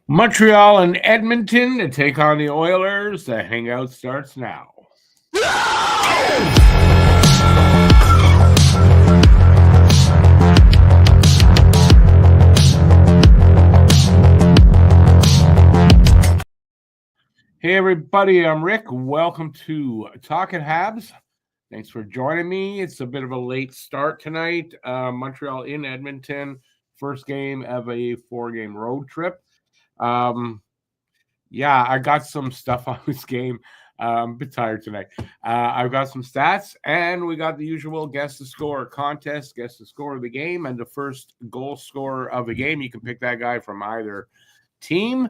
Montreal and Edmonton to take on the Oilers. The hangout starts now. Hey everybody, I'm Rick. Welcome to Talking Habs. Thanks for joining me. It's a bit of a late start tonight. Montreal in Edmonton, first game of a 4-game road trip. I got some stuff on this game. I'm a bit tired tonight. I've got some stats, and we got the usual guess the score contest, guess the score of the game, and the first goal scorer of the game. You can pick that guy from either team.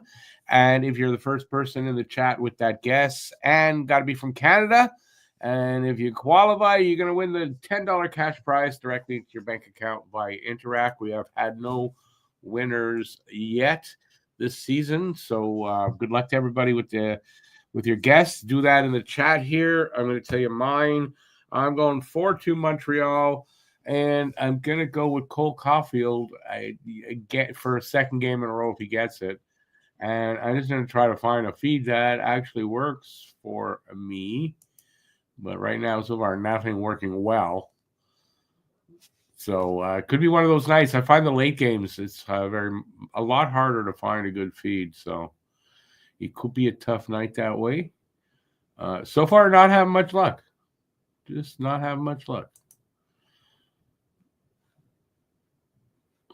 And if you're the first person in the chat with that guess, and got to be from Canada, and if you qualify, you're going to win the $10 cash prize directly into your bank account by Interact. We have had no winners yet this season, so good luck to everybody with your guests. Do that in the chat here. I'm going to tell you mine. I'm going 4-2 Montreal, and I'm going to go with Cole Caufield. I get for a second game in a row if he gets it. And I'm just going to try to find a feed that actually works for me. But right now, so far, nothing working well. So it could be one of those nights. I find the late games, it's a lot harder to find a good feed. So it could be a tough night that way. So far, not having much luck. Just not having much luck.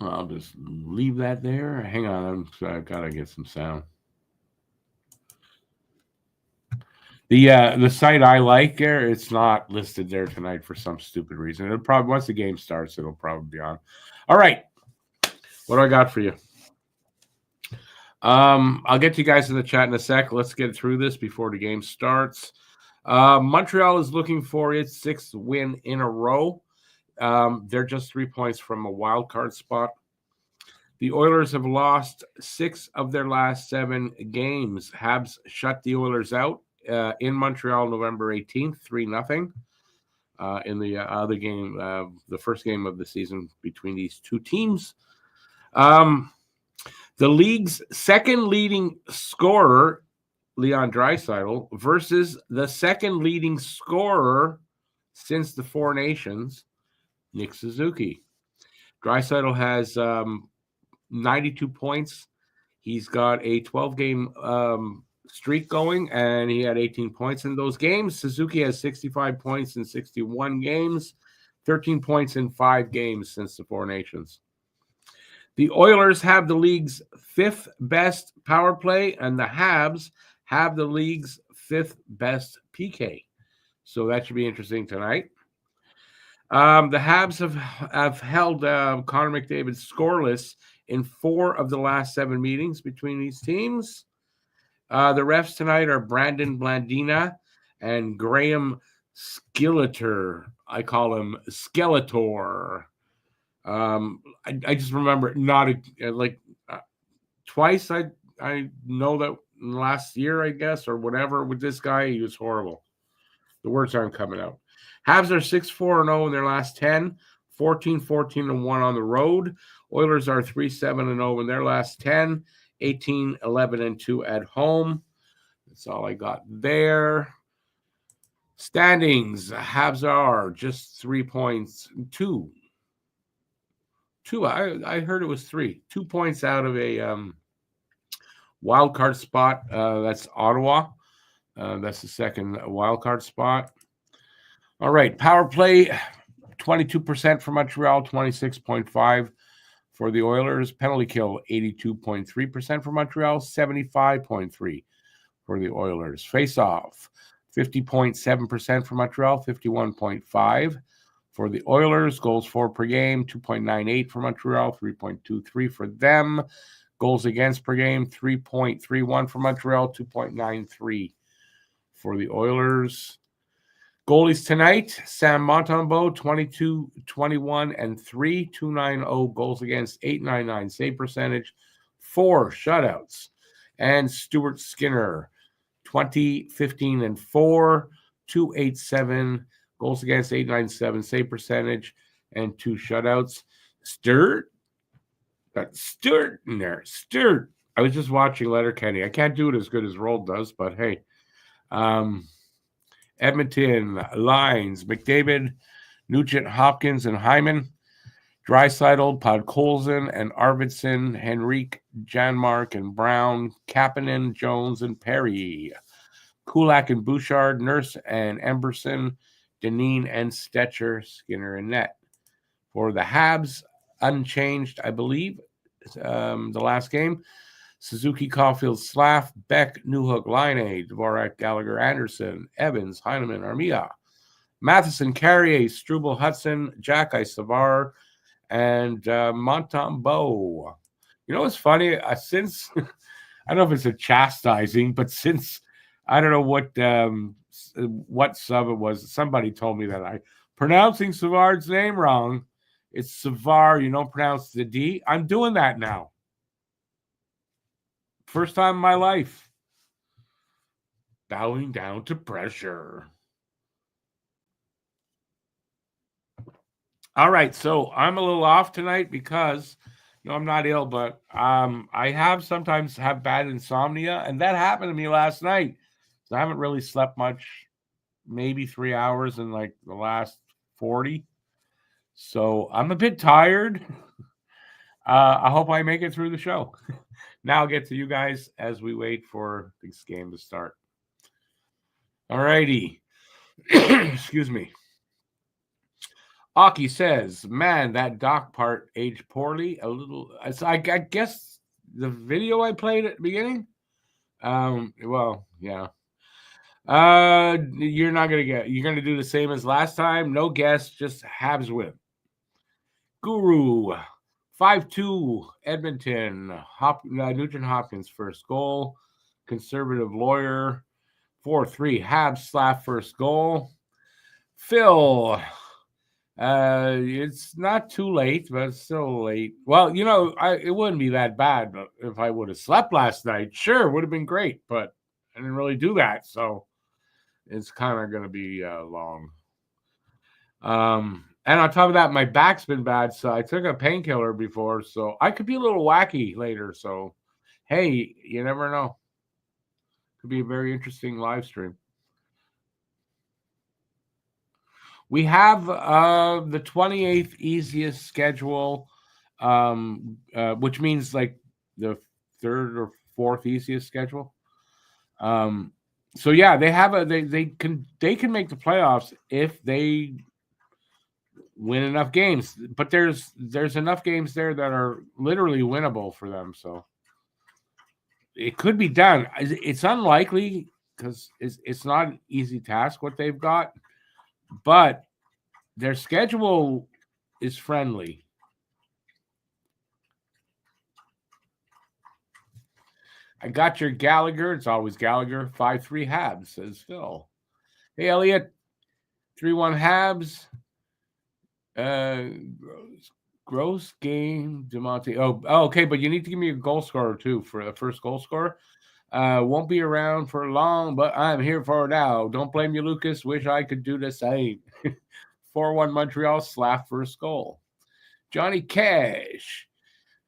I'll just leave that there. Hang on, I've got to get some sound. The site I like there, it's not listed there tonight for some stupid reason. It'll probably, once the game starts, it'll probably be on. All right, what do I got for you? I'll get you guys in the chat in a sec. Let's get through this before the game starts. Montreal is looking for its 6th win in a row. They're just 3 points from a wild card spot. The Oilers have lost 6 of their last 7 games. Habs shut the Oilers out in Montreal November 18th, 3-0. In the other game, the first game of the season between these two teams. The league's second leading scorer, Leon Draisaitl, versus the second leading scorer since the Four Nations, Nick Suzuki. Draisaitl has 92 points. He's got a 12-game streak going, and he had 18 points in those games. Suzuki has 65 points in 61 games, 13 points in 5 games since the Four Nations. The Oilers have the league's 5th best power play, and the Habs have the league's 5th best PK. So that should be interesting tonight. The Habs have held Connor McDavid scoreless in 4 of the last 7 meetings between these teams. The refs tonight are Brandon Blandina and Graham Skeletor. I call him Skeletor. I just remember twice. I know that last year, I guess, or whatever, with this guy, he was horrible. The words aren't coming out. Habs are 6-4-0 in their last 10, 14-14-1 on the road. Oilers are 3-7-0 in their last 10, 18-11-2 at home. That's all I got there. Standings. Habs are just 3 points. Two. I heard it was 3. 2 points out of a wild card spot. That's Ottawa. That's the second wild card spot. All right. Power play, 22% for Montreal, 26.5% for the Oilers. Penalty kill, 82.3% for Montreal, 75.3% for the Oilers. Face off, 50.7% for Montreal, 51.5% for the Oilers. Goals for per game, 2.98 for Montreal, 3.23 for them. Goals against per game, 3.31 for Montreal, 2.93 for the Oilers. Goalies tonight, Sam Montembeault, 22, 21, and 3, 290 goals against, 899 save percentage, 4 shutouts. And Stuart Skinner, 20, 15, and 4, 287 goals against, 897 save percentage, and 2 shutouts. Stuart in there. Stuart. I was just watching Letterkenny. I can't do it as good as Roll does, but hey. Edmonton, Lines, McDavid, Nugent, Hopkins, and Hyman. Draisaitl, Podkolzin, and Arvidsson, Henrique, Janmark, and Brown, Kapanen, Jones, and Perry. Kulak and Bouchard, Nurse and Emberson, Deneen and Stetcher, Skinner and Net. For the Habs, unchanged, I believe, the last game. Suzuki, Caufield, Slav, Beck, Newhook, Line, Dvorak, Gallagher, Anderson, Evans, Heineman, Armia, Matheson, Carrier, Struble, Hudson, Jack, Savar, and Montembeault. You know what's funny? Since I don't know if it's a chastising, but since I don't know what sub it was, somebody told me that I pronouncing Savard's name wrong. It's Savar. You don't pronounce the D. I'm doing that now. First time in my life. Bowing down to pressure. All right, so I'm a little off tonight because I'm not ill, but I sometimes have bad insomnia, and that happened to me last night. So I haven't really slept much, maybe 3 hours in like the last 40. So I'm a bit tired. I hope I make it through the show. Now I'll get to you guys as we wait for this game to start. All righty. Excuse me. Aki says, man, that doc part aged poorly. A little. I guess the video I played at the beginning. Well, yeah. You're not gonna get. You're gonna do the same as last time. No guess, just Habs win. Guru, 5-2 Edmonton. Nugent Hopkins first goal. Conservative lawyer, 4-3 Habs Slav first goal. Phil. It's not too late, but it's still late. Well, it wouldn't be that bad if I would have slept last night. Sure, would have been great, but I didn't really do that, so it's kind of going to be long. And on top of that, my back's been bad, so I took a painkiller before, so I could be a little wacky later. So, hey, you never know. Could be a very interesting live stream. We have the 28th easiest schedule, which means like the third or fourth easiest schedule. So yeah, they have they can make the playoffs if they win enough games. But there's enough games there that are literally winnable for them. So it could be done. It's unlikely because it's not an easy task what they've got. But their schedule is friendly. I got your Gallagher. It's always Gallagher. 5-3 Habs, says Phil. Hey, Elliot. 3-1 Habs. Gross game. DeMonte. Oh, okay. But you need to give me a goal scorer, too, for the first goal scorer. Won't be around for long, but I'm here for it now. Don't blame you, Lucas. Wish I could do the same. 4-1 Montreal, Slav first goal. Johnny Cash.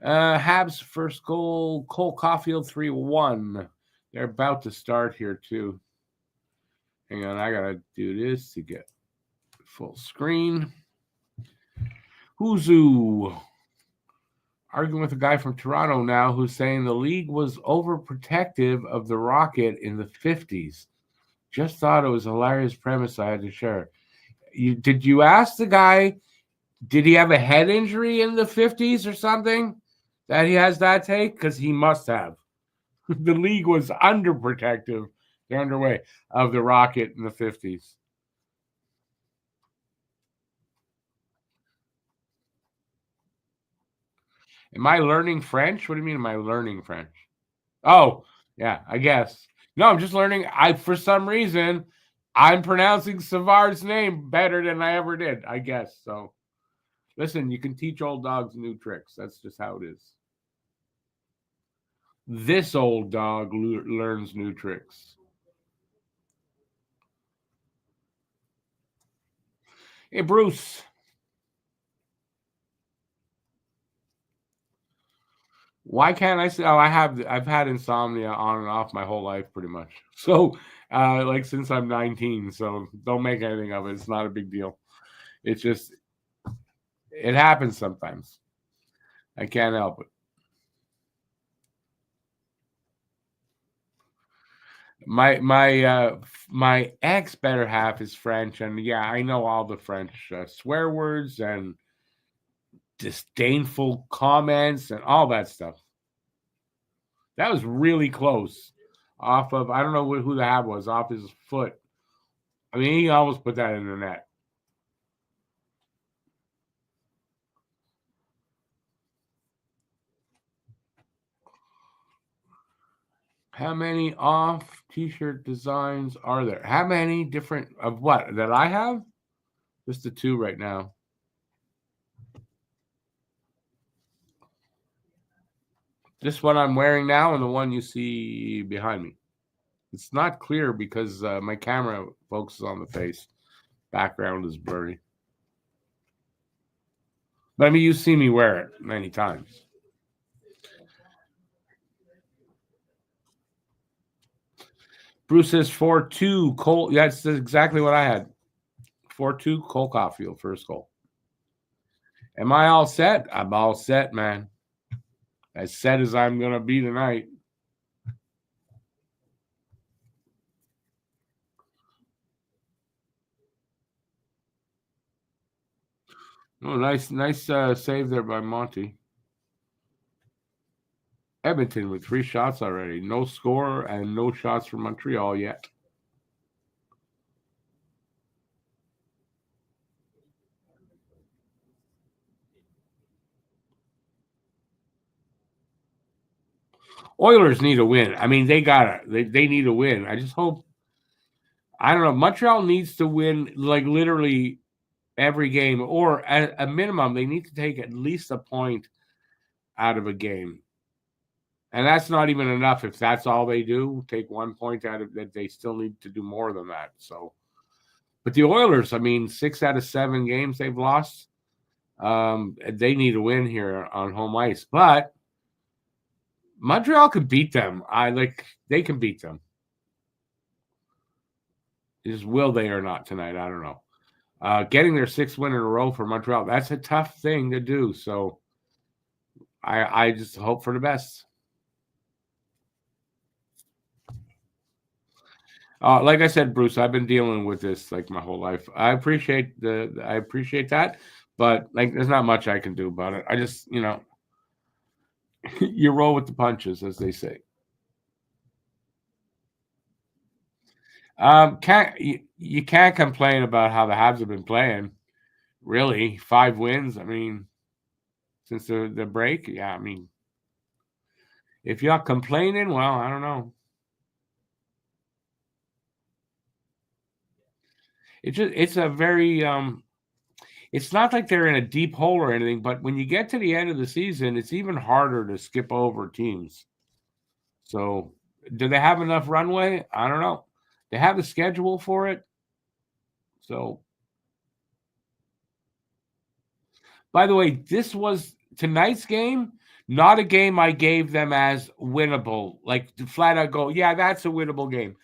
Habs first goal. Cole Caufield 3-1. They're about to start here, too. Hang on, I got to do this to get full screen. Huzu. Arguing with a guy from Toronto now who's saying the league was overprotective of the Rocket in the 50s. Just thought it was a hilarious premise I had to share. Did you ask the guy, did he have a head injury in the 50s or something that he has that take? Because he must have. The league was underprotective, they're underway, of the Rocket in the 50s. Am I learning French? What do you mean, am I learning French? Oh, yeah, I guess. No, I'm just learning. For some reason, I'm pronouncing Savard's name better than I ever did, I guess. So, listen, you can teach old dogs new tricks. That's just how it is. This old dog learns new tricks. Hey, Bruce. Why can't I say? Oh, I've had insomnia on and off my whole life, pretty much. So, like since I'm 19. So don't make anything of it. It's not a big deal. It's just it happens sometimes. I can't help it. My ex better half is French, and yeah, I know all the French swear words and disdainful comments and all that stuff. That was really close. Off of I don't know who the Hab was off his foot. I mean, he almost put that in the net. How many off T-shirt designs are there? How many different of what that I have? Just the two right now. This one I'm wearing now and the one you see behind me. It's not clear because my camera focuses on the face. Background is blurry. But I mean, you've seen me wear it many times. Bruce says 4-2 Cole. Yeah, that's exactly what I had. 4-2 Cole Caufield, first goal. Am I all set? I'm all set, man. As set as I'm going to be tonight. Oh, nice save there by Monty. Edmonton with 3 shots already. No score and no shots from Montreal yet. Oilers need a win. I mean, they need a win. I just hope. I don't know. Montreal needs to win like literally every game, or at a minimum, they need to take at least a point out of a game. And that's not even enough if that's all they do. Take 1 point out of that, they still need to do more than that. So, but the Oilers, I mean, 6 out of 7 games they've lost. They need a win here on home ice, but Montreal could beat them. They can beat them. Is will they or not tonight? I don't know. Getting their 6th win in a row for Montreal, that's a tough thing to do. So I just hope for the best. Like I said, Bruce, I've been dealing with this like my whole life. I appreciate that, but like there's not much I can do about it. I just, you roll with the punches, as they say. You can't complain about how the Habs have been playing. Really, 5 wins. I mean, since the break, yeah. I mean, if you're complaining, well, I don't know. It's a very it's not like they're in a deep hole or anything, but when you get to the end of the season, it's even harder to skip over teams. So, do they have enough runway? I don't know. They have the schedule for it. So, by the way, this was tonight's game, not a game I gave them as winnable. Like to flat out go, yeah, that's a winnable game.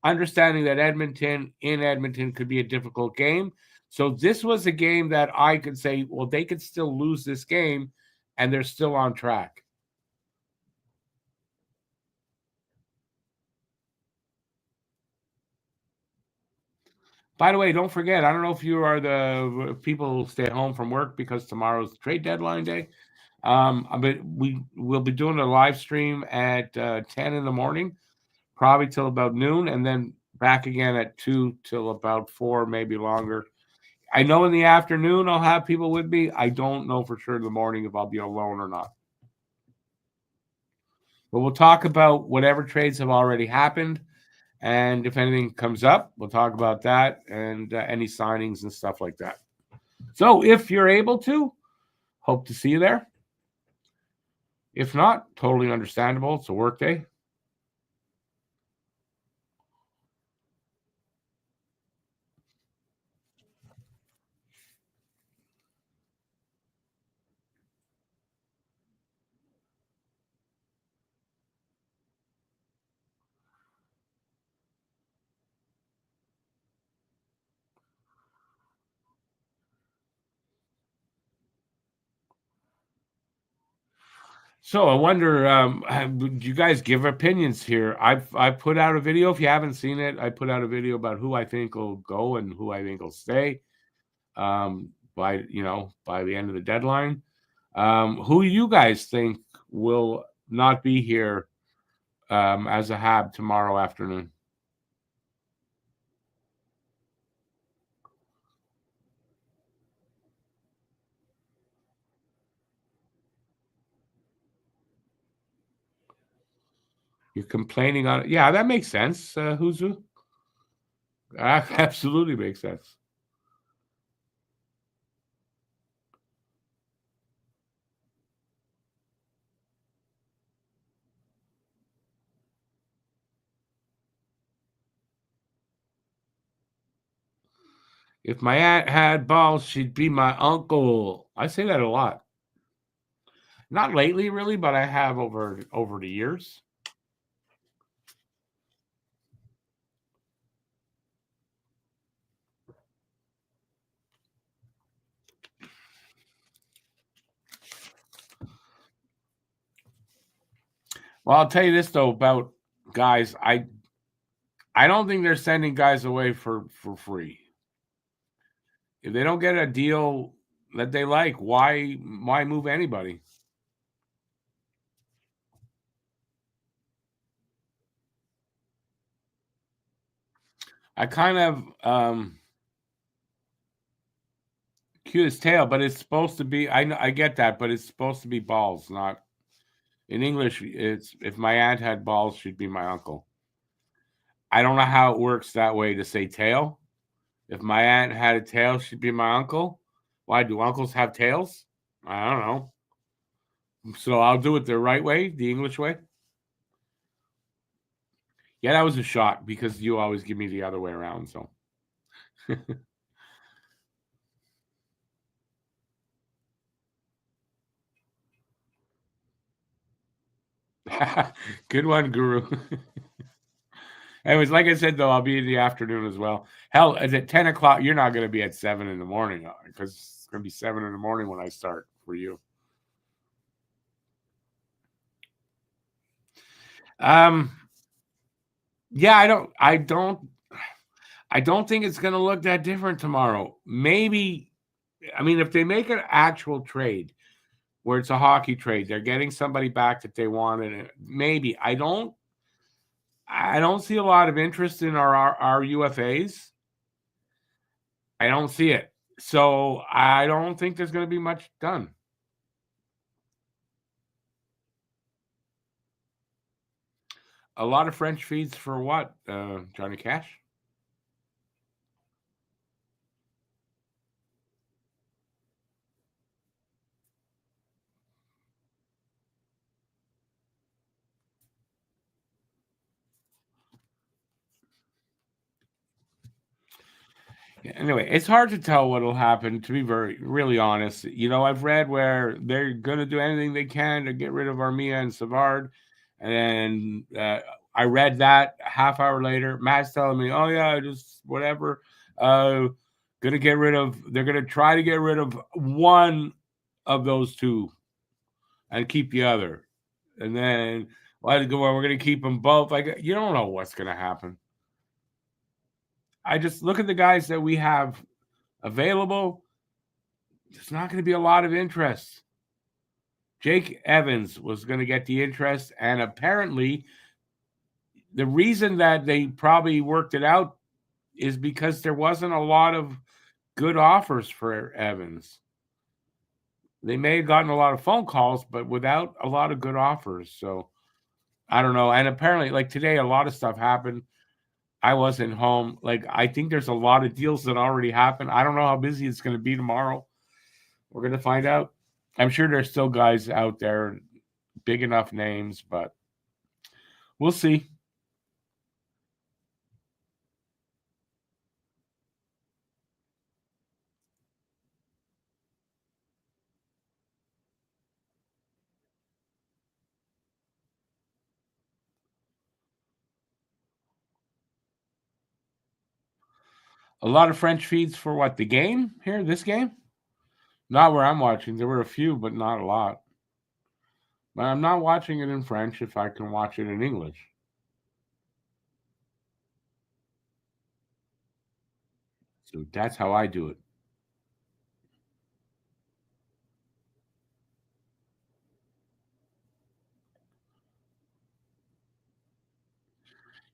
Understanding that Edmonton could be a difficult game. So this was a game that I could say, well, they could still lose this game and they're still on track. By the way, don't forget, I don't know if you are the people who stay home from work because tomorrow's trade deadline day. But we will be doing a live stream at 10 in the morning, probably till about noon, and then back again at 2 till about 4, maybe longer. I know in the afternoon I'll have people with me. I don't know for sure in the morning if I'll be alone or not. But we'll talk about whatever trades have already happened. And if anything comes up, we'll talk about that and any signings and stuff like that. So if you're able to, hope to see you there. If not, totally understandable. It's a work day. So I wonder, would you guys give opinions here? I put out a video. If you haven't seen it, I put out a video about who I think will go and who I think will stay. By the end of the deadline. Who you guys think will not be here as a Hab tomorrow afternoon? You're complaining on it. Yeah, that makes sense. Who's who? Absolutely makes sense. If my aunt had balls, she'd be my uncle. I say that a lot. Not lately, really, but I have over the years. Well, I'll tell you this though about guys. I don't think they're sending guys away for free. If they don't get a deal that they like, why move anybody? I kind of cue his tail, but it's supposed to be. I get that, but it's supposed to be balls, not in English. It's if my aunt had balls, she'd be my uncle. I don't know how it works that way to say tail. If my aunt had a tail, she'd be my uncle. Why do uncles have tails? I don't know. So I'll do it the right way, the English way. Yeah, that was a shot because you always give me the other way around. So good one, Guru. Anyways, like I said, though, I'll be in the afternoon as well. Hell, is it 10 o'clock? You're not going to be at 7 in the morning because it's going to be 7 in the morning when I start for you. Um, yeah, I don't think it's going to look that different tomorrow. Maybe, I mean, if they make an actual trade where it's a hockey trade, they're getting somebody back that they wanted. Maybe I don't see a lot of interest in our UFAs. I don't see it. So I don't think there's going to be much done. A lot of French feeds for what, Johnny Cash? Anyway, it's hard to tell what'll happen, to be really honest. I've read where they're going to do anything they can to get rid of Armia and Savard. And I read that a half hour later. Matt's telling me, oh, yeah, just whatever. They're going to try to get rid of one of those two and keep the other. And then we're going to keep them both. Like, you don't know what's going to happen. I just look at the guys that we have available. There's not going to be a lot of interest. Jake Evans was going to get the interest, and apparently the reason that they probably worked it out is because there wasn't a lot of good offers for Evans. They may have gotten a lot of phone calls, but without a lot of good offers. So I don't know. And apparently, like today, a lot of stuff happened. I wasn't home. Like, I think there's a lot of deals that already happened. I don't know how busy it's going to be tomorrow. We're going to find out. I'm sure there's still guys out there, big enough names, but we'll see. A lot of French feeds for what? The game here? This game? Not where I'm watching. There were a few, but not a lot. But I'm not watching it in French if I can watch it in English. So that's how I do it.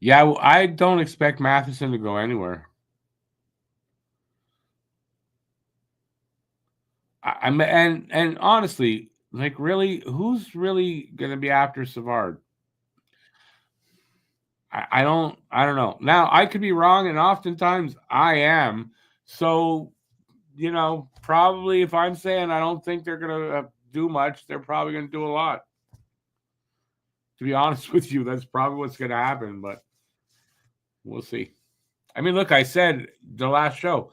Yeah, I don't expect Matheson to go anywhere. I'm and honestly, like really, who's really gonna be after Savard? I don't know. Now I could be wrong, and oftentimes I am. So probably if I'm saying I don't think they're gonna do much, they're probably gonna do a lot. To be honest with you, that's probably what's gonna happen, but we'll see. I mean, look, I said the last show,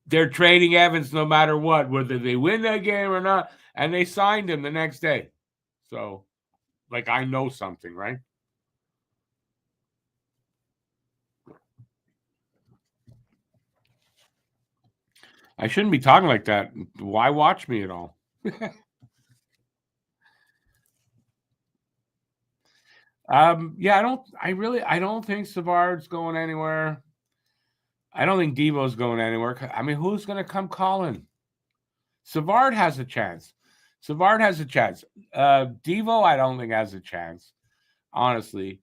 they're trading Evans no matter what, whether they win that game or not, and they signed him the next day. So, like, I know something, right? I shouldn't be talking like that. Why watch me at all? Yeah, I don't think Savard's going anywhere. I don't think Devo's going anywhere. I mean, who's going to come calling? Savard has a chance. Savard has a chance. Devo, I don't think has a chance. Honestly,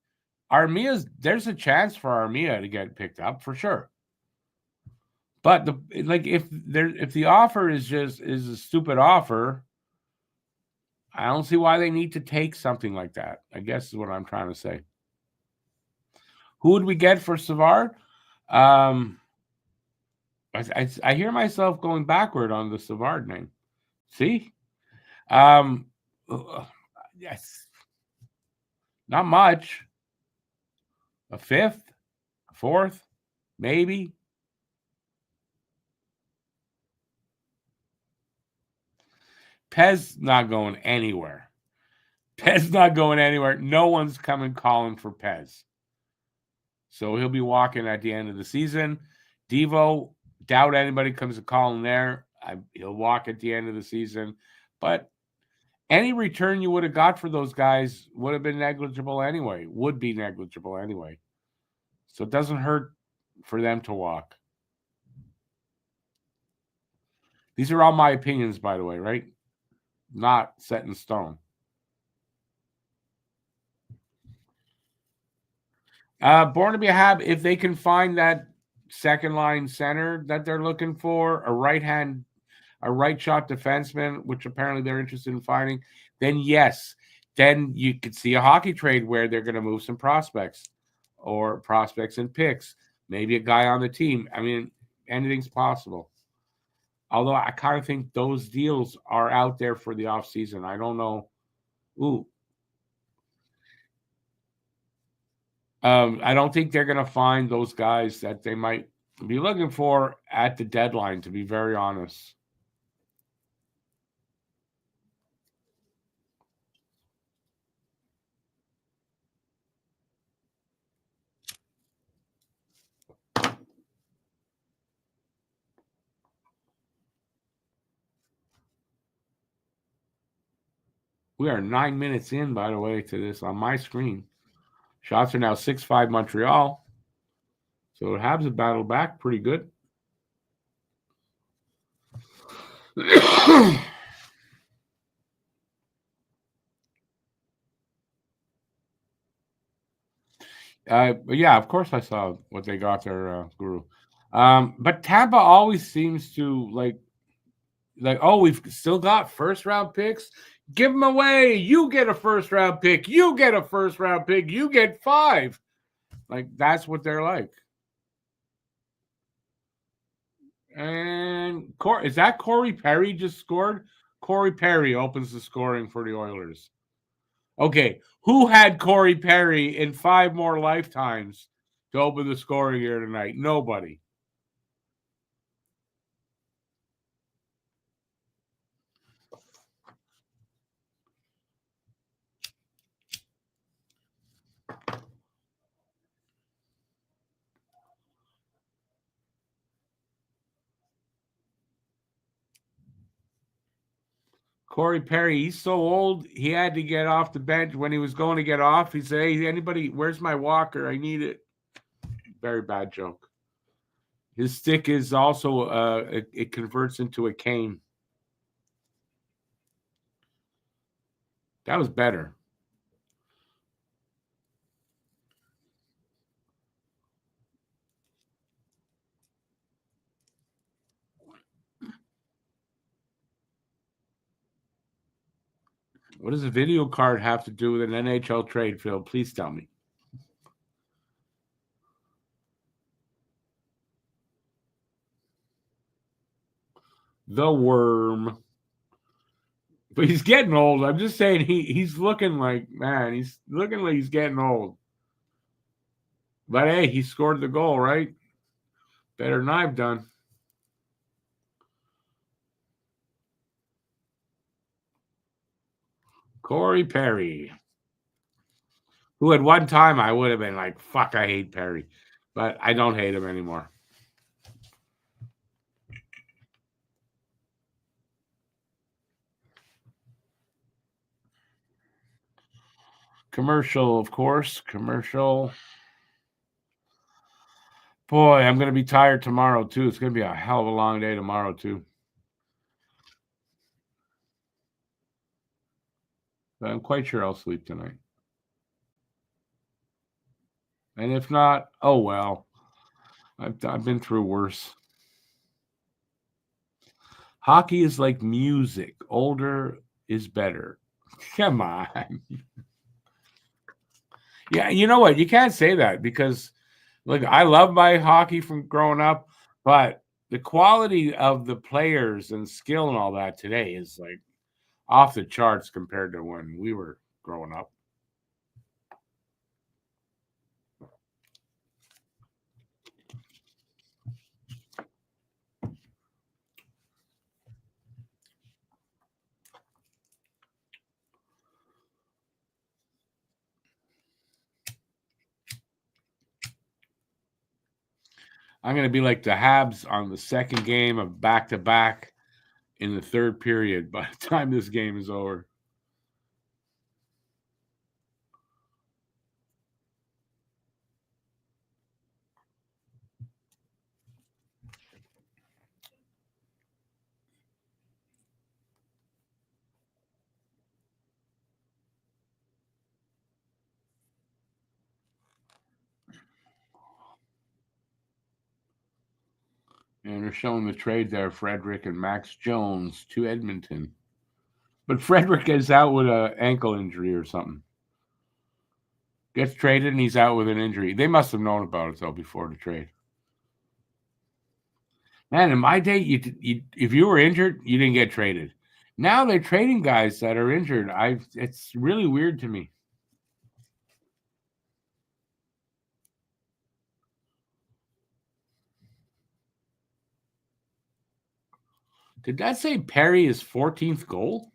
there's a chance for Armia to get picked up for sure. But if the offer is a stupid offer, I don't see why they need to take something like that. I guess is what I'm trying to say. Who would we get for Savard? Um, I hear myself going backward on the Savard name. See, um, yes, not much. A fifth, a fourth, maybe. Pez not going anywhere. Pez not going anywhere. No one's coming calling for Pez. So he'll be walking at the end of the season. Devo, doubt anybody comes to calling there. He'll walk at the end of the season. But any return you would have got for those guys would have been negligible anyway, would be negligible anyway. So it doesn't hurt for them to walk. These are all my opinions, by the way, right? Not set in stone. Born to be a Hab, if they can find that second line center that they're looking for, a right shot defenseman, which apparently they're interested in finding, then yes, then you could see a hockey trade where they're going to move some prospects or prospects and picks, maybe a guy on the team. I mean, anything's possible. Although I kind of think those deals are out there for the offseason. I don't know. Ooh. I don't think they're going to find those guys that they might be looking for at the deadline, to be very honest. We are 9 minutes in, by the way, to this on my screen. Shots are now 6-5 Montreal. So the Habs have battled back pretty good. But yeah, of course I saw what they got their guru. But Tampa always seems to like, oh, we've still got first round picks. Give them away. You get a first round pick. You get a first round pick. You get 5. Like, that's what they're like. And is that Corey Perry just scored? Corey Perry opens the scoring for the Oilers. Okay, who had Corey Perry in 5 more lifetimes to open the scoring here tonight? Nobody. Corey Perry, he's so old, he had to get off the bench. When he was going to get off, he said, hey, anybody, where's my walker? I need it. Very bad joke. His stick is also, it converts into a cane. That was better. What does a video card have to do with an NHL trade, Phil? Please tell me. The worm. But he's getting old. I'm just saying he's looking like, man, he's looking like he's getting old. But hey, he scored the goal, right? Better than I've done. Corey Perry. Who at one time I would have been like, fuck, I hate Perry. But I don't hate him anymore. Commercial, of course. Commercial. Boy, I'm going to be tired tomorrow, too. It's going to be a hell of a long day tomorrow, too. But I'm quite sure I'll sleep tonight. And if not, oh well. I've been through worse. Hockey is like music. Older is better. Come on. Yeah, you know what? You can't say that because, look, I love my hockey from growing up, but the quality of the players and skill and all that today is like off the charts compared to when we were growing up. I'm going to be like the Habs on the second game of back-to-back in the third period by the time this game is over. And they're showing the trade there, Frederick and Max Jones to Edmonton. But Frederick is out with an ankle injury or something. Gets traded and he's out with an injury. They must have known about it, though, before the trade. Man, in my day, if you were injured, you didn't get traded. Now they're trading guys that are injured. It's really weird to me. Did that say Perry is 14th goal?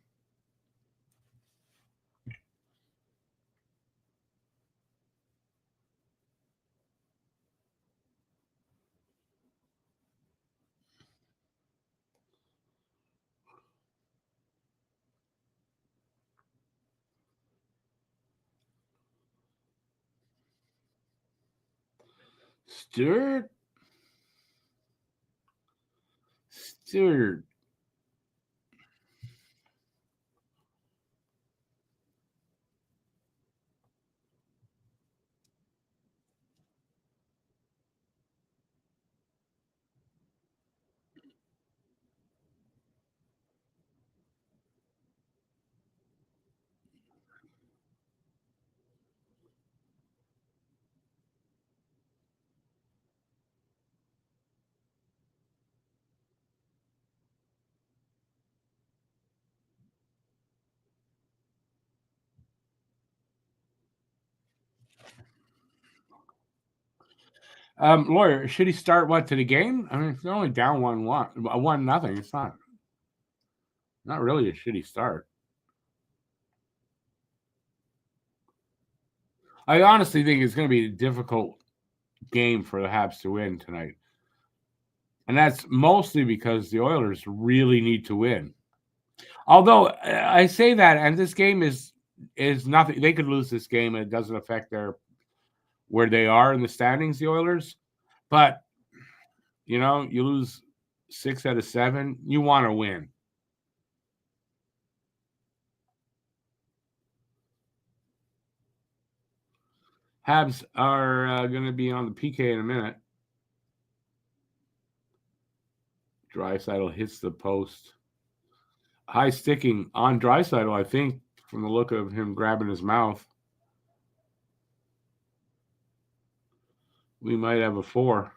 Stewart. Lawyer, should he start what to the game? I mean, they're only down 1-0. It's not really a shitty start. I honestly think it's going to be a difficult game for the Habs to win tonight. And that's mostly because the Oilers really need to win. Although I say that, and this game is nothing. They could lose this game, and it doesn't affect their where they are in the standings. The Oilers, but you lose 6 out of 7. You want to win. Habs are going to be on the PK in a minute. Draisaitl hits the post. High sticking on Draisaitl, I think, from the look of him grabbing his mouth. We might have a 4.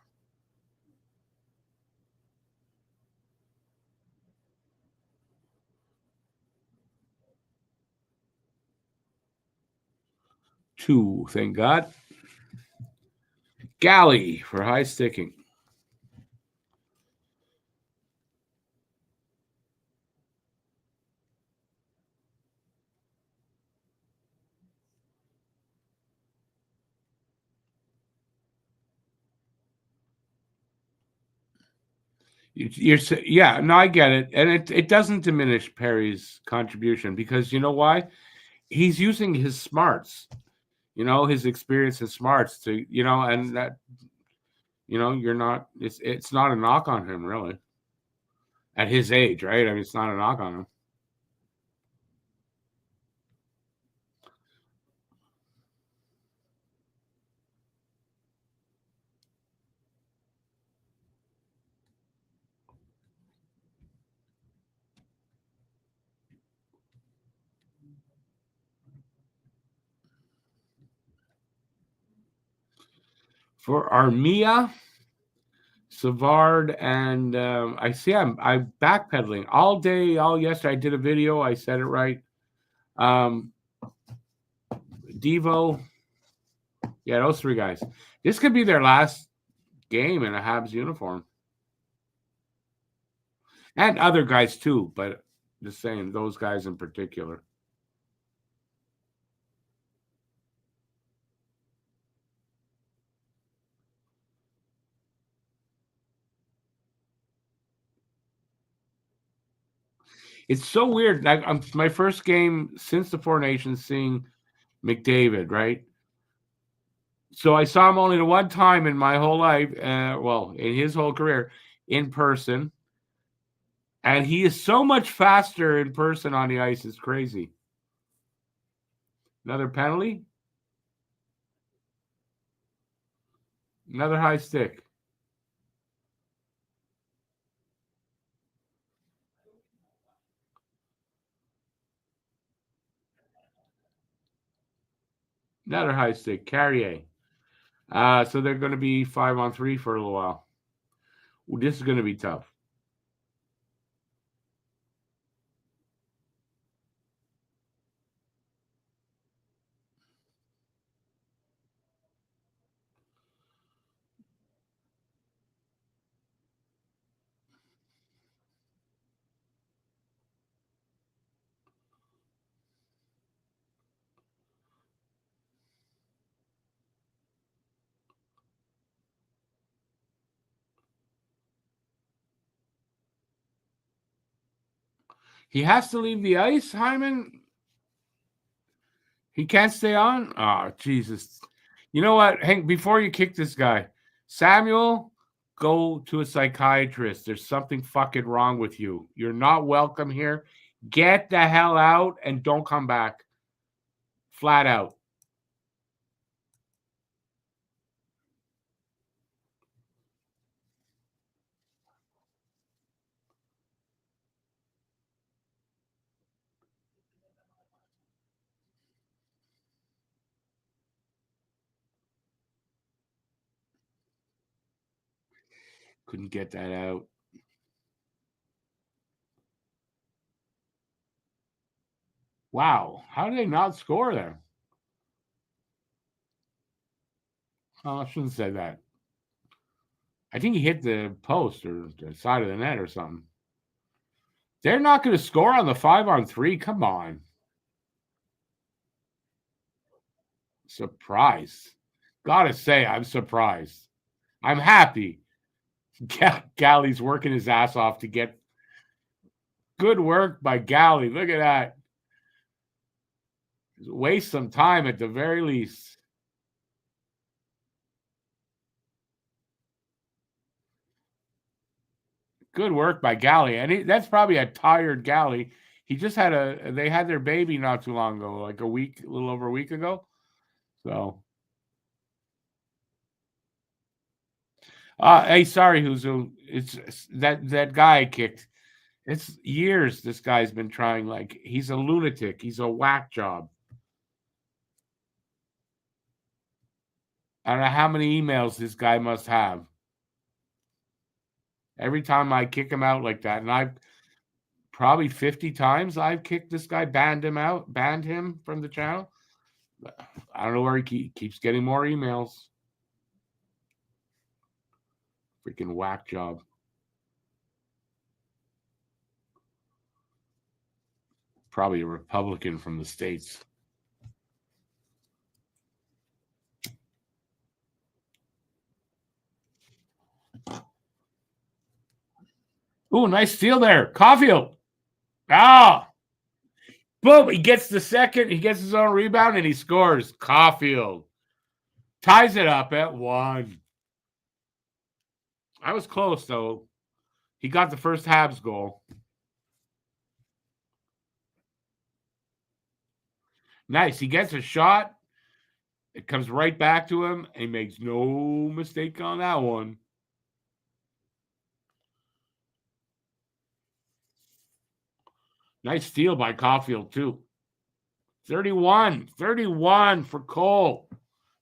Two, thank God. Galley for high sticking. Yeah, no, I get it, and it doesn't diminish Perry's contribution because you know why? He's using his smarts, his experience and smarts to, and that, you're not. It's not a knock on him really. At his age, right? I mean, it's not a knock on him. For Armia, Savard, and I see I'm backpedaling all day, all yesterday. I did a video. I said it right. Devo, yeah, those 3 guys. This could be their last game in a Habs uniform, and other guys too. But just saying, those guys in particular. It's so weird. I'm my first game since the Four Nations seeing McDavid, right? So I saw him only the one time in my whole life, in his whole career, in person. And he is so much faster in person on the ice. It's crazy. Another penalty. Another high stick. Another high stick. Carrier. So they're going to be 5-on-3 for a little while. This is going to be tough. He has to leave the ice, Hyman. He can't stay on? Oh, Jesus. You know what, Hank, before you kick this guy, Samuel, go to a psychiatrist. There's something fucking wrong with you. You're not welcome here. Get the hell out and don't come back. Flat out. Couldn't get that out. Wow. How did they not score there? Oh, I shouldn't say that. I think he hit the post or the side of the net or something. They're not going to score on the 5-on-3. Come on. Surprised. Gotta say, I'm surprised. I'm happy. Galley's working his ass off to get Good work by Galley. Look at that. Waste some time at the very least. Good work by Galley. And that's probably a tired Galley. He just they had their baby not too long ago, like a little over a week ago. So, hey, sorry, Huzu. It's that guy kicked. It's years this guy's been trying. Like, he's a lunatic. He's a whack job. I don't know how many emails this guy must have. Every time I kick him out like that, and I've probably 50 times I've kicked this guy, banned him from the channel. I don't know where he keeps getting more emails. Freaking whack job. Probably a Republican from the States. Ooh, nice steal there. Caufield. Ah. Boom. He gets the second. He gets his own rebound and he scores. Caufield ties it up at 1. I was close, though. He got the first Habs goal. Nice. He gets a shot. It comes right back to him. And he makes no mistake on that one. Nice steal by Caufield, too. 31 for Cole.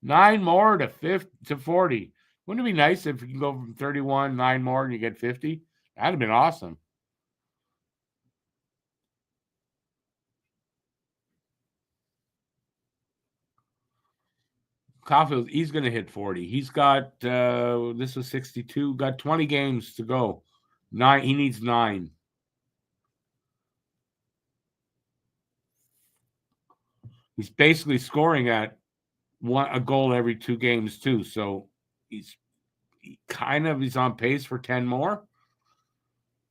9 more to 40. Wouldn't it be nice if you can go from 31, 9 more, and you get 50? That'd have been awesome. Caufield, he's going to hit 40. He's got, this was 62, got 20 games to go. 9, he needs 9. He's basically scoring at a goal every 2 games, too. So he's on pace for 10 more.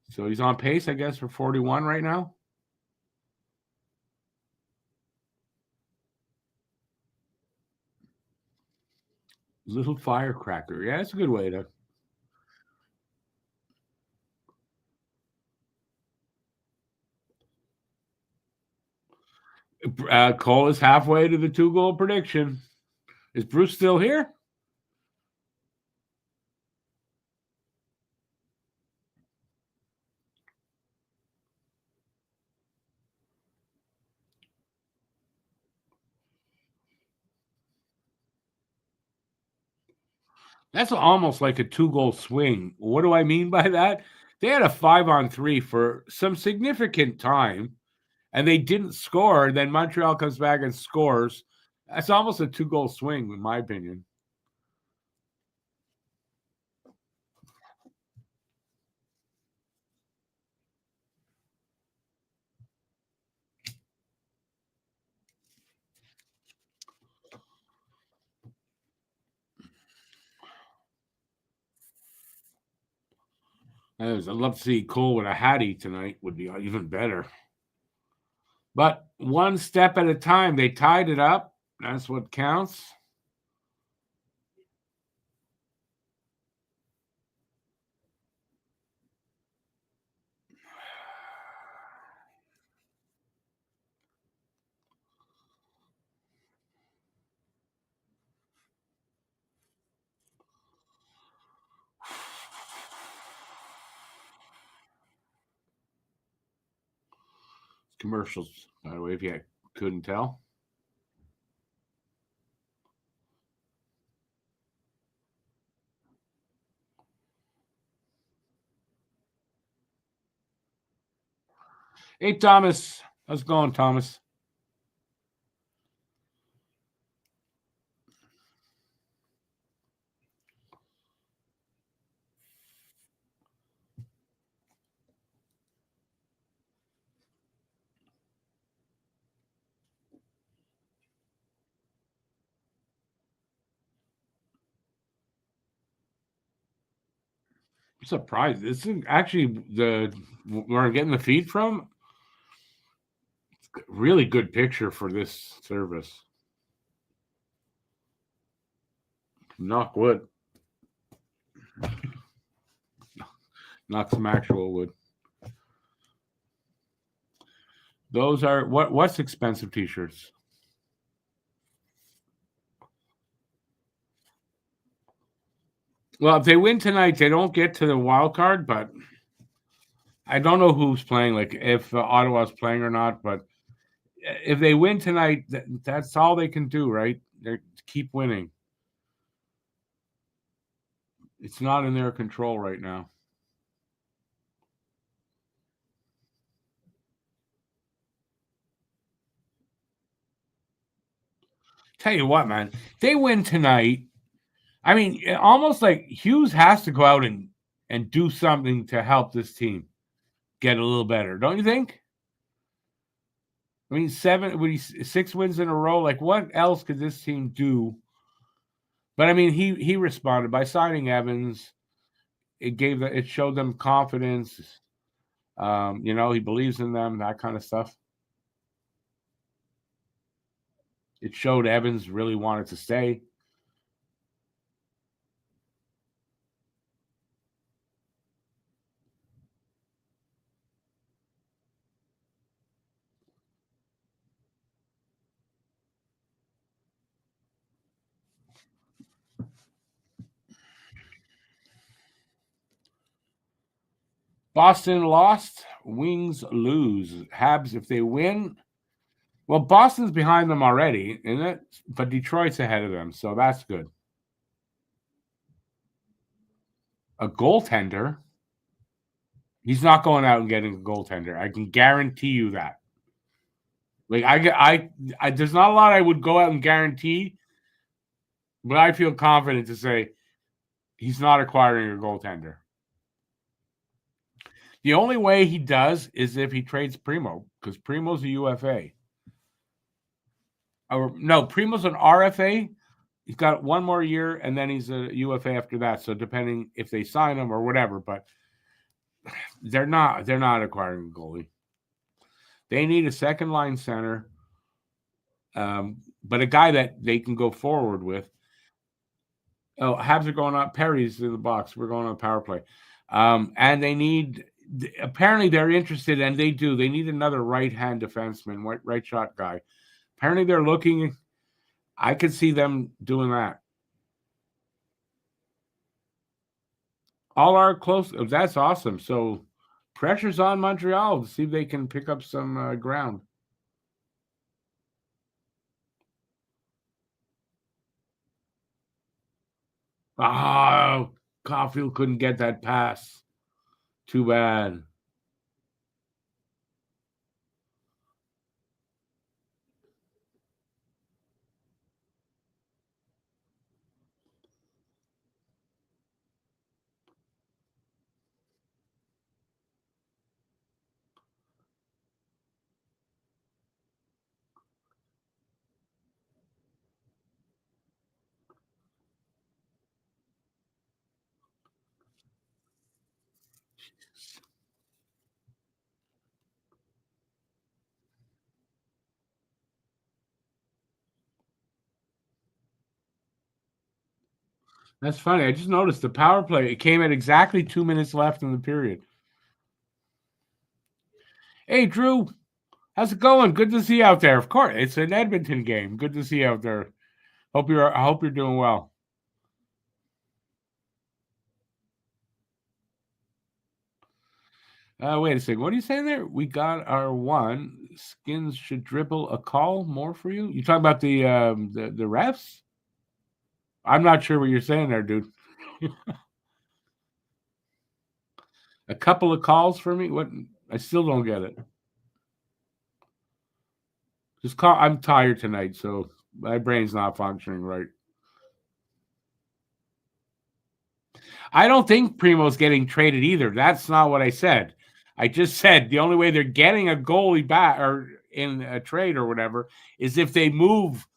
So he's on pace, I guess, for 41 right now. Little firecracker. Yeah, that's a good way to. Cole is halfway to the 2-goal prediction. Is Bruce still here? That's almost like a 2-goal swing. What do I mean by that? They had a 5-on-3 for some significant time, and they didn't score. Then Montreal comes back and scores. That's almost a 2-goal swing, in my opinion. I'd love to see Cole with a Hattie tonight. Would be even better. But one step at a time. They tied it up. That's what counts. Commercials, by the way, if you couldn't tell. Hey, Thomas. How's it going, Thomas? I'm surprised. This is actually where I'm getting the feed from. Really good picture for this service. Knock wood. Knock some actual wood. Those are what's expensive t-shirts? Well, if they win tonight, they don't get to the wild card, but I don't know who's playing, like if Ottawa's playing or not, but if they win tonight, that's all they can do, right? They keep winning. It's not in their control right now. Tell you what, man, they win tonight. I mean, almost like Hughes has to go out and do something to help this team get a little better, don't you think? I mean, 6 wins in a row. Like, what else could this team do? But I mean, he responded by signing Evans. It showed them confidence. He believes in them, that kind of stuff. It showed Evans really wanted to stay. Boston lost. Wings lose. Habs, if they win, well, Boston's behind them already, isn't it? But Detroit's ahead of them, so that's good. A goaltender. He's not going out and getting a goaltender. I can guarantee you that. Like I there's not a lot I would go out and guarantee, but I feel confident to say he's not acquiring a goaltender. The only way he does is if he trades Primo, because Primo's a UFA. Or no, Primo's an RFA. He's got one more year, and then he's a UFA after that. So depending if they sign him or whatever, but they're not acquiring a goalie. They need a second line center, but a guy that they can go forward with. Oh, Habs are going up. Perry's in the box. We're going on power play, and they need. Apparently, they're interested, and they do. They need another right-hand defenseman, right shot guy. Apparently, they're looking. I could see them doing that. All are close. That's awesome. So pressure's on Montreal to see if they can pick up some ground. Oh, Caufield couldn't get that pass. Too bad. That's funny. I just noticed the power play. It came at exactly 2 minutes left in the period. Hey, Drew, how's it going? Good to see you out there. Of course, it's an Edmonton game. Good to see you out there. I hope you're doing well. Wait a second. What are you saying there? We got our one. Skins should dribble a call more for you. You talking about the refs? I'm not sure what you're saying there, dude. A couple of calls for me? What? I still don't get it. Just call. I'm tired tonight, so my brain's not functioning right. I don't think Primo's getting traded either. That's not what I said. I just said the only way they're getting a goalie back or in a trade or whatever is if they move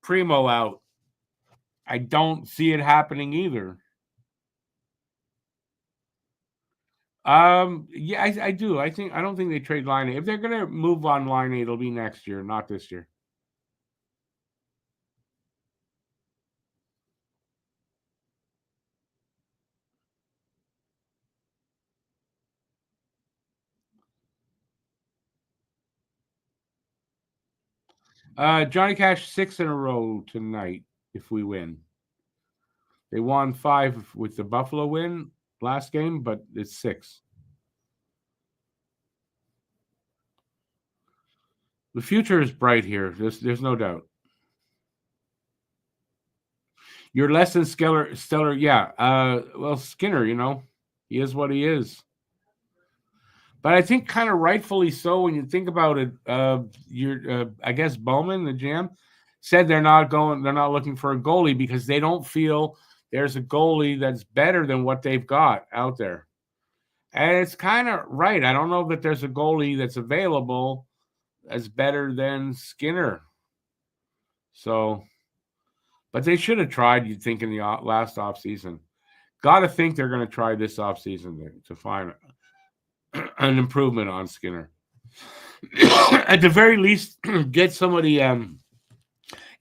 Primo out. I don't see it happening either. Yeah, I do. I don't think they trade Line. If they're gonna move on Line, it'll be next year, not this year. Johnny Cash 6 in a row tonight if we win. They won 5 with the Buffalo win last game, but it's 6. The future is bright here. There's no doubt. You're less than stellar. Yeah. Well, Skinner, he is what he is. But I think kind of rightfully so when you think about it. I guess Bowman, the GM, said they're not looking for a goalie because they don't feel there's a goalie that's better than what they've got out there. And it's kind of right. I don't know that there's a goalie that's available that's better than Skinner. So, but they should have tried, you'd think, in the last offseason. Got to think they're going to try this offseason to find an improvement on Skinner. At the very least, get somebody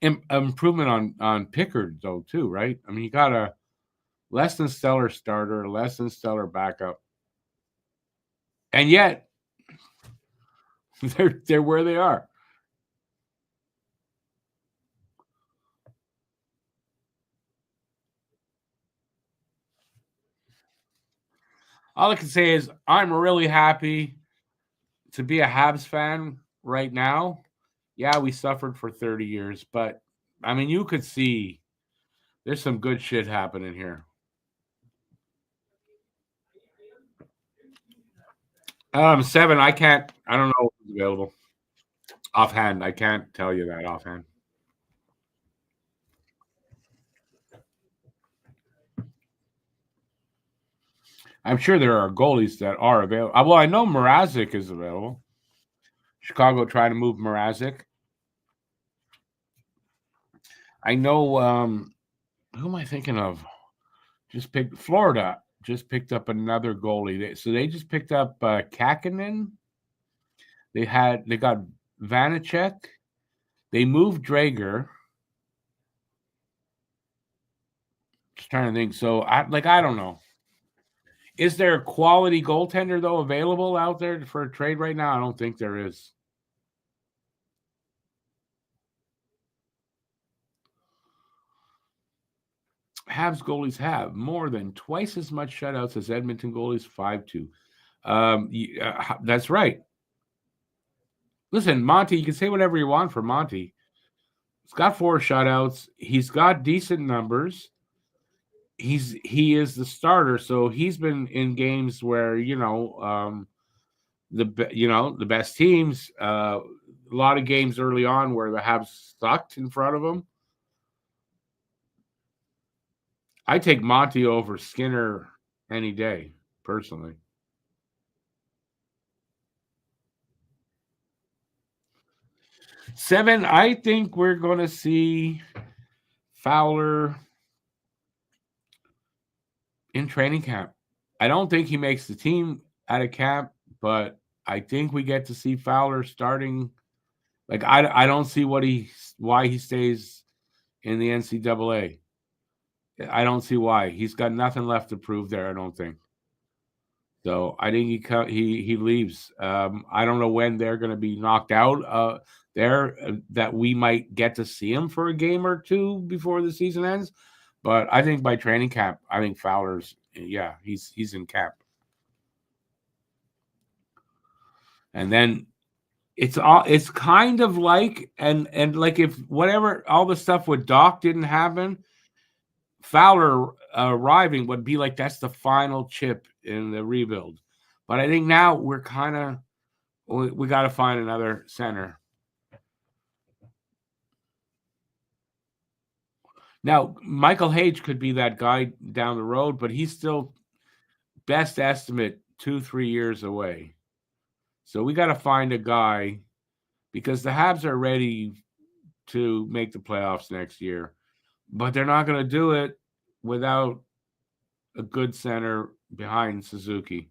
improvement on Pickard, though, too, right? I mean, you got a less than stellar starter, less than stellar backup. And yet, they're where they are. All I can say is I'm really happy to be a Habs fan right now. Yeah, we suffered for 30 years, but I mean, you could see there's some good shit happening here. 7, I don't know what's available offhand. I can't tell you that offhand. I'm sure there are goalies that are available. Well, I know Mrazek is available. Chicago trying to move Mrazek. I know. Who am I thinking of? Florida. Just picked up another goalie. They just picked up Kakinen. They got Vanacek. They moved Drager. Just trying to think. So I don't know. Is there a quality goaltender though available out there for a trade right now? I don't think there is. Habs goalies have more than twice as much shutouts as Edmonton goalies, 5-2. That's right. Listen, Monty, you can say whatever you want for Monty. He's got 4 shutouts. He's got decent numbers. He is the starter, so he's been in games where the best teams. A lot of games early on where the Habs sucked in front of him. I take Monty over Skinner any day, personally. Seven, I think we're going to see Fowler in training camp. I don't think he makes the team out of camp, but I think we get to see Fowler starting. Like I don't see why he stays in the NCAA. I don't see why. He's got nothing left to prove there, I don't think. So I think he leaves. I don't know when they're going to be knocked out that we might get to see him for a game or two before the season ends. But I think by training camp, I think Fowler's he's in camp. And then it's kind of like and like if whatever all the stuff with Doc didn't happen, Fowler arriving would be like that's the final chip in the rebuild. But I think now we're kind of we got to find another center. Now Michael Hage could be that guy down the road, but he's still best estimate 2-3 years away. So we got to find a guy because the Habs are ready to make the playoffs next year, but they're not going to do it without a good center behind Suzuki.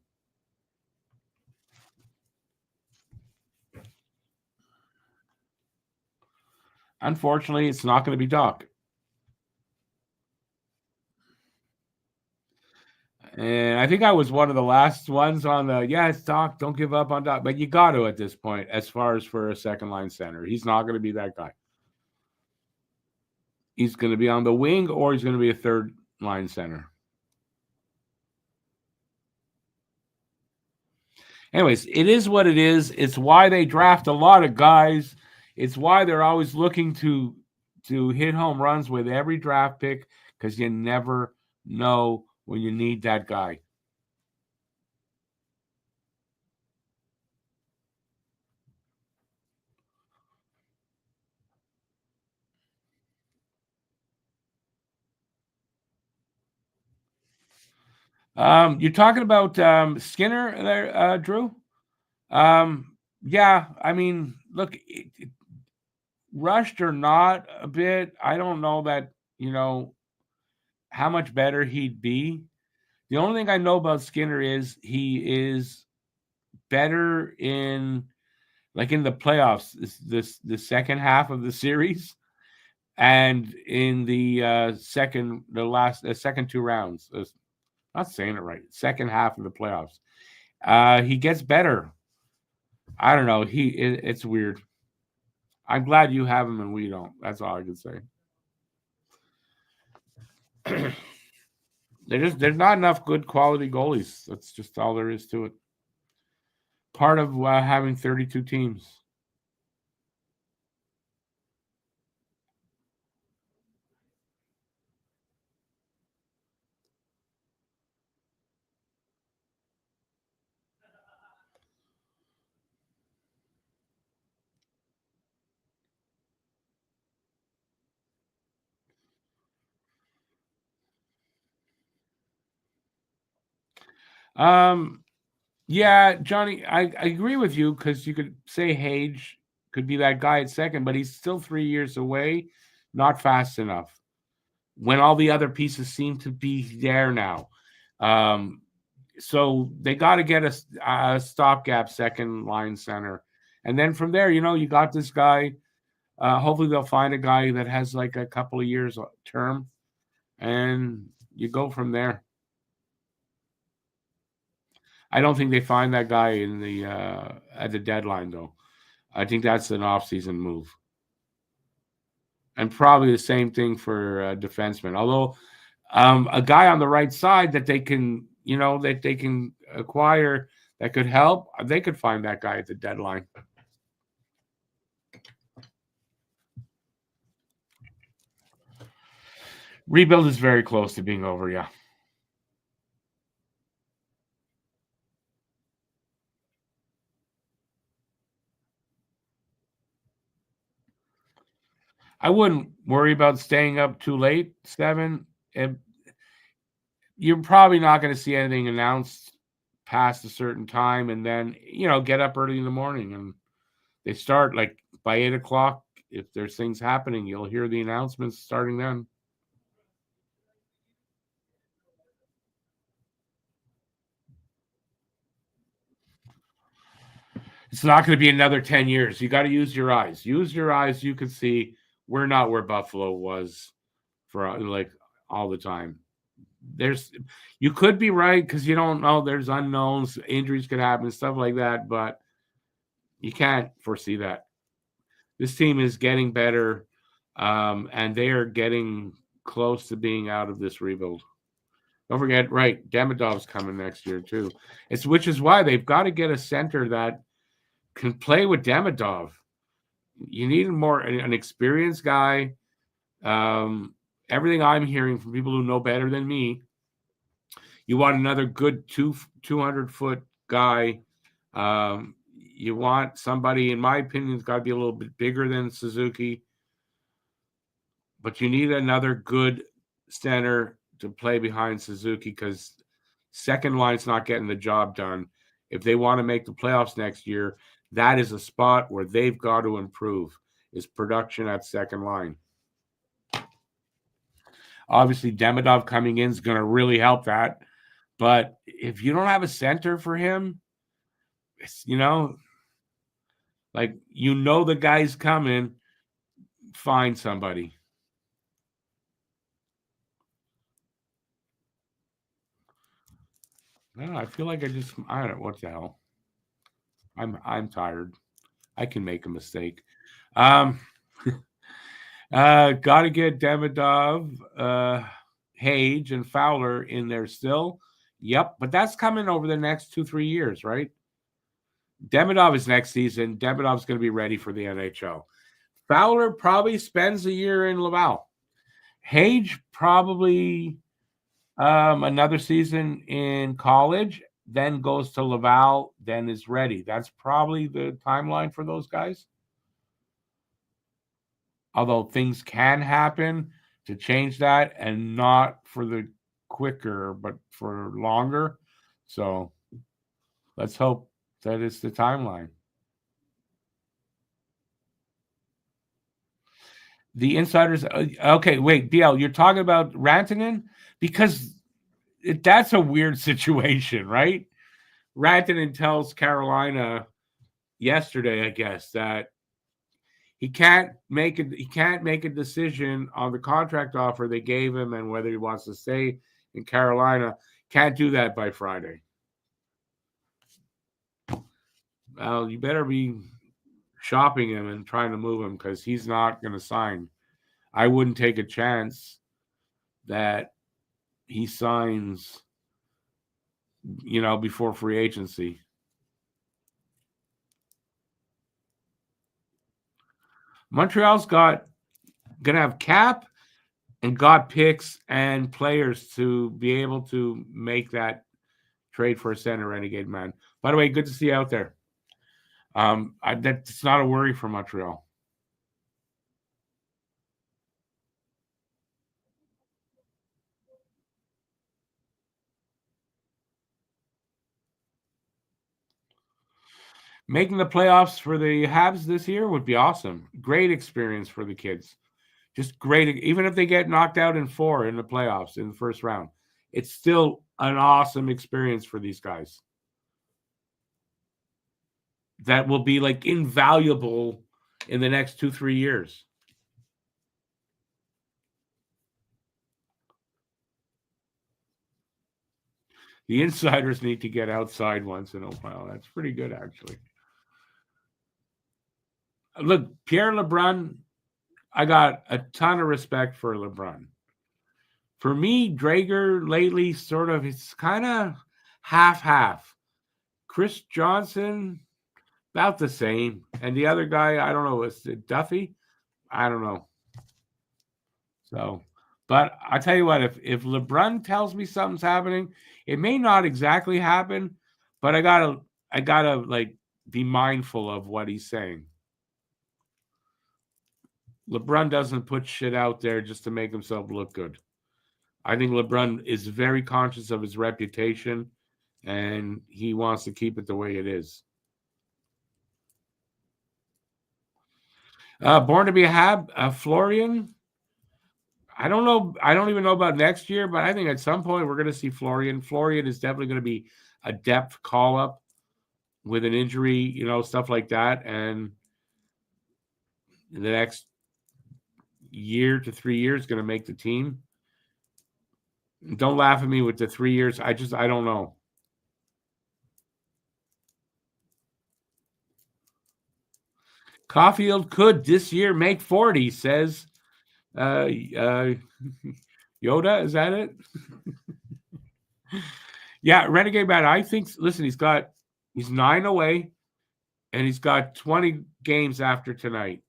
Unfortunately, it's not going to be Doc. And I think I was one of the last ones on the, yeah, it's Doc, don't give up on Doc. But you got to at this point, as far as for a second line center. He's not going to be that guy. He's going to be on the wing or he's going to be a third line center. Anyways, it is what it is. It's why they draft a lot of guys. It's why they're always looking to hit home runs with every draft pick, because you never know when you need that guy. You're talking about Skinner there, Drew? Yeah, I mean, look, rushed or not a bit, I don't know that, how much better he'd be. The only thing I know about Skinner is he is better in the playoffs, the second half of the series, and in the second two rounds. Not saying it right. Second half of the playoffs, he gets better. I don't know. It's weird. I'm glad you have him and we don't. That's all I can say. There's not enough good quality goalies. That's just all there is to it. Part of having 32 teams. Yeah, Johnny, I agree with you, because you could say Hage could be that guy at second, but he's still 3 years away, not fast enough. When all the other pieces seem to be there now. Um, so they got to get a stopgap second line center. And then from there, you got this guy. Hopefully they'll find a guy that has like a couple of years term, and you go from there. I don't think they find that guy in the at the deadline, though. I think that's an off-season move, and probably the same thing for defensemen. Although a guy on the right side that they can, acquire that could help, they could find that guy at the deadline. Rebuild is very close to being over. Yeah. I wouldn't worry about staying up too late. 7. And you're probably not going to see anything announced past a certain time, and then get up early in the morning, and they start like by 8 o'clock. If there's things happening, you'll hear the announcements starting then. It's not going to be another 10 years. You got to use your eyes. Use your eyes. You can see we're not where Buffalo was for like all the time. You could be right, because you don't know. There's unknowns, injuries could happen, stuff like that, but you can't foresee that. This team is getting better, and they are getting close to being out of this rebuild. Don't forget, right, Demidov's coming next year too. Which is why they've got to get a center that can play with Demidov. You need an experienced guy. Everything I'm hearing from people who know better than me, you want another good 200-foot guy. You want somebody, in my opinion, has got to be a little bit bigger than Suzuki. But you need another good center to play behind Suzuki, because second line's not getting the job done. If they want to make the playoffs next year, that is a spot where they've got to improve, is production at second line. Obviously, Demidov coming in is going to really help that. But if you don't have a center for him, the guy's coming. find somebody. No, I feel like I don't know what the hell. I'm tired. I can make a mistake. Um, got to get Demidov, Hage, and Fowler in there still. Yep, but that's coming over the next 2-3 years, right? Demidov is next season. Demidov's going to be ready for the NHL. Fowler probably spends a year in Laval. Hage probably another season in college, then goes to Laval, then is ready. That's probably the timeline for those guys. Although things can happen to change that, and not for the quicker, but for longer. So let's hope that it's the timeline. The insiders. Okay, wait, DL, you're talking about Rantanen? Because that's a weird situation, right? Rantanen tells Carolina yesterday, I guess, that he can't make a decision on the contract offer they gave him and whether he wants to stay in Carolina. Can't do that by Friday. Well, you better be shopping him and trying to move him, because he's not going to sign. I wouldn't take a chance that he signs, before free agency. Montreal's going to have cap and got picks and players to be able to make that trade for a center, renegade man. By the way, good to see you out there. That's not a worry for Montreal. Making the playoffs for the Habs this year would be awesome. Great experience for the kids. Just great. Even if they get knocked out in 4 in the playoffs in the first round, it's still an awesome experience for these guys. That will be like invaluable in the next 2-3 years. The insiders need to get outside once in a while. That's pretty good, actually. Look, Pierre LeBrun, I got a ton of respect for LeBrun. For me, Drager lately it's kind of half-half. Chris Johnson, about the same. And the other guy, I don't know, is it Duffy? I don't know. So, but I tell you what, if LeBrun tells me something's happening, it may not exactly happen, but I gotta like be mindful of what he's saying. LeBrun doesn't put shit out there just to make himself look good. I think LeBrun is very conscious of his reputation, and he wants to keep it the way it is. Born to be a Hab, Florian. I don't know. I don't even know about next year, but I think at some point we're going to see Florian. Florian is definitely going to be a depth call up with an injury, stuff like that. And in the next year to 3 years, going to make the team. Don't laugh at me with the 3 years. I don't know. Caufield could this year make 40, says Yoda. Is that it? Yeah, Renegade Man. I think, listen, he's 9 away, and he's got 20 games after tonight.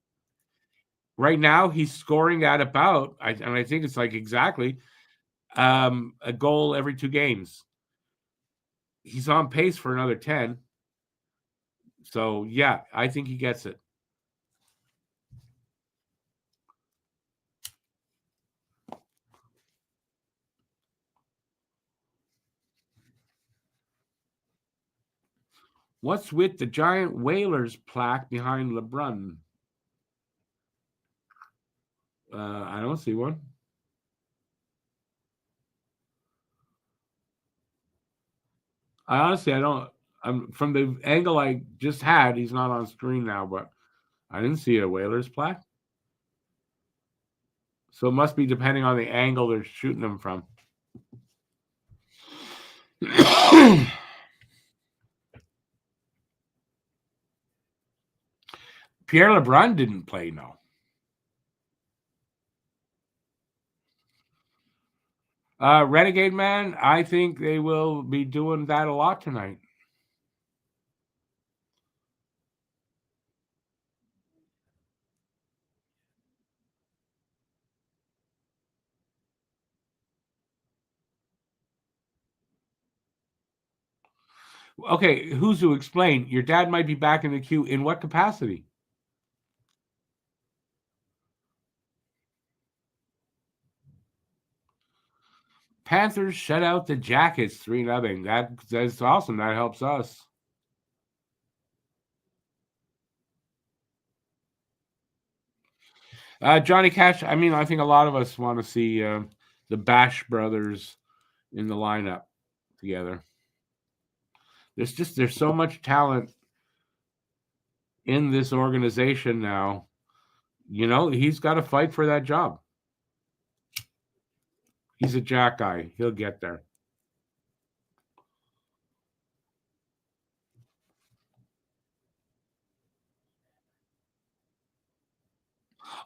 Right now, he's scoring at about, and I think it's like exactly a goal every 2 games. He's on pace for another 10. So, yeah, I think he gets it. What's with the giant Whalers plaque behind LeBrun? I don't see one. I don't. I'm from the angle I just had. He's not on screen now, but I didn't see a Whalers plaque. So it must be depending on the angle they're shooting them from. Pierre LeBrun didn't play, no. Renegade Man, I think they will be doing that a lot tonight. Okay, who's to explain? Your dad might be back in the queue. In what capacity? Panthers shut out the Jackets 3-0. That's awesome. That helps us. Johnny Cash, I mean, I think a lot of us want to see the Bash brothers in the lineup together. There's so much talent in this organization now. You know, he's got to fight for that job. He's a Jack guy. He'll get there.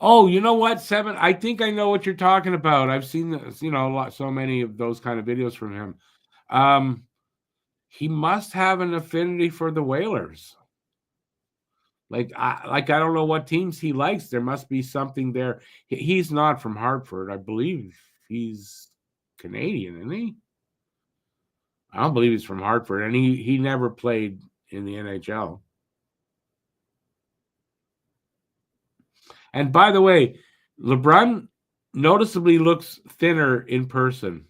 Oh, you know what, Seven? I think I know what you're talking about. I've seen this, so many of those kind of videos from him. He must have an affinity for the Whalers. I don't know what teams he likes. There must be something there. He's not from Hartford. I believe he's Canadian, isn't he? I don't believe he's from Hartford, and he never played in the NHL. And by the way, LeBrun noticeably looks thinner in person.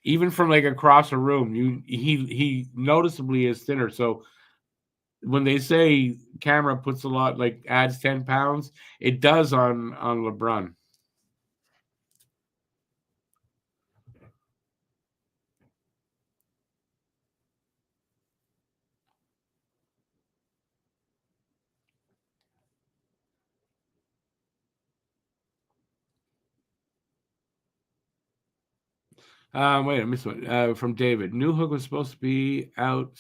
Even from across a room, he noticeably is thinner. So when they say camera puts a lot, adds 10 pounds, it does on LeBrun. Wait, I missed one. From David. Newhook was supposed to be out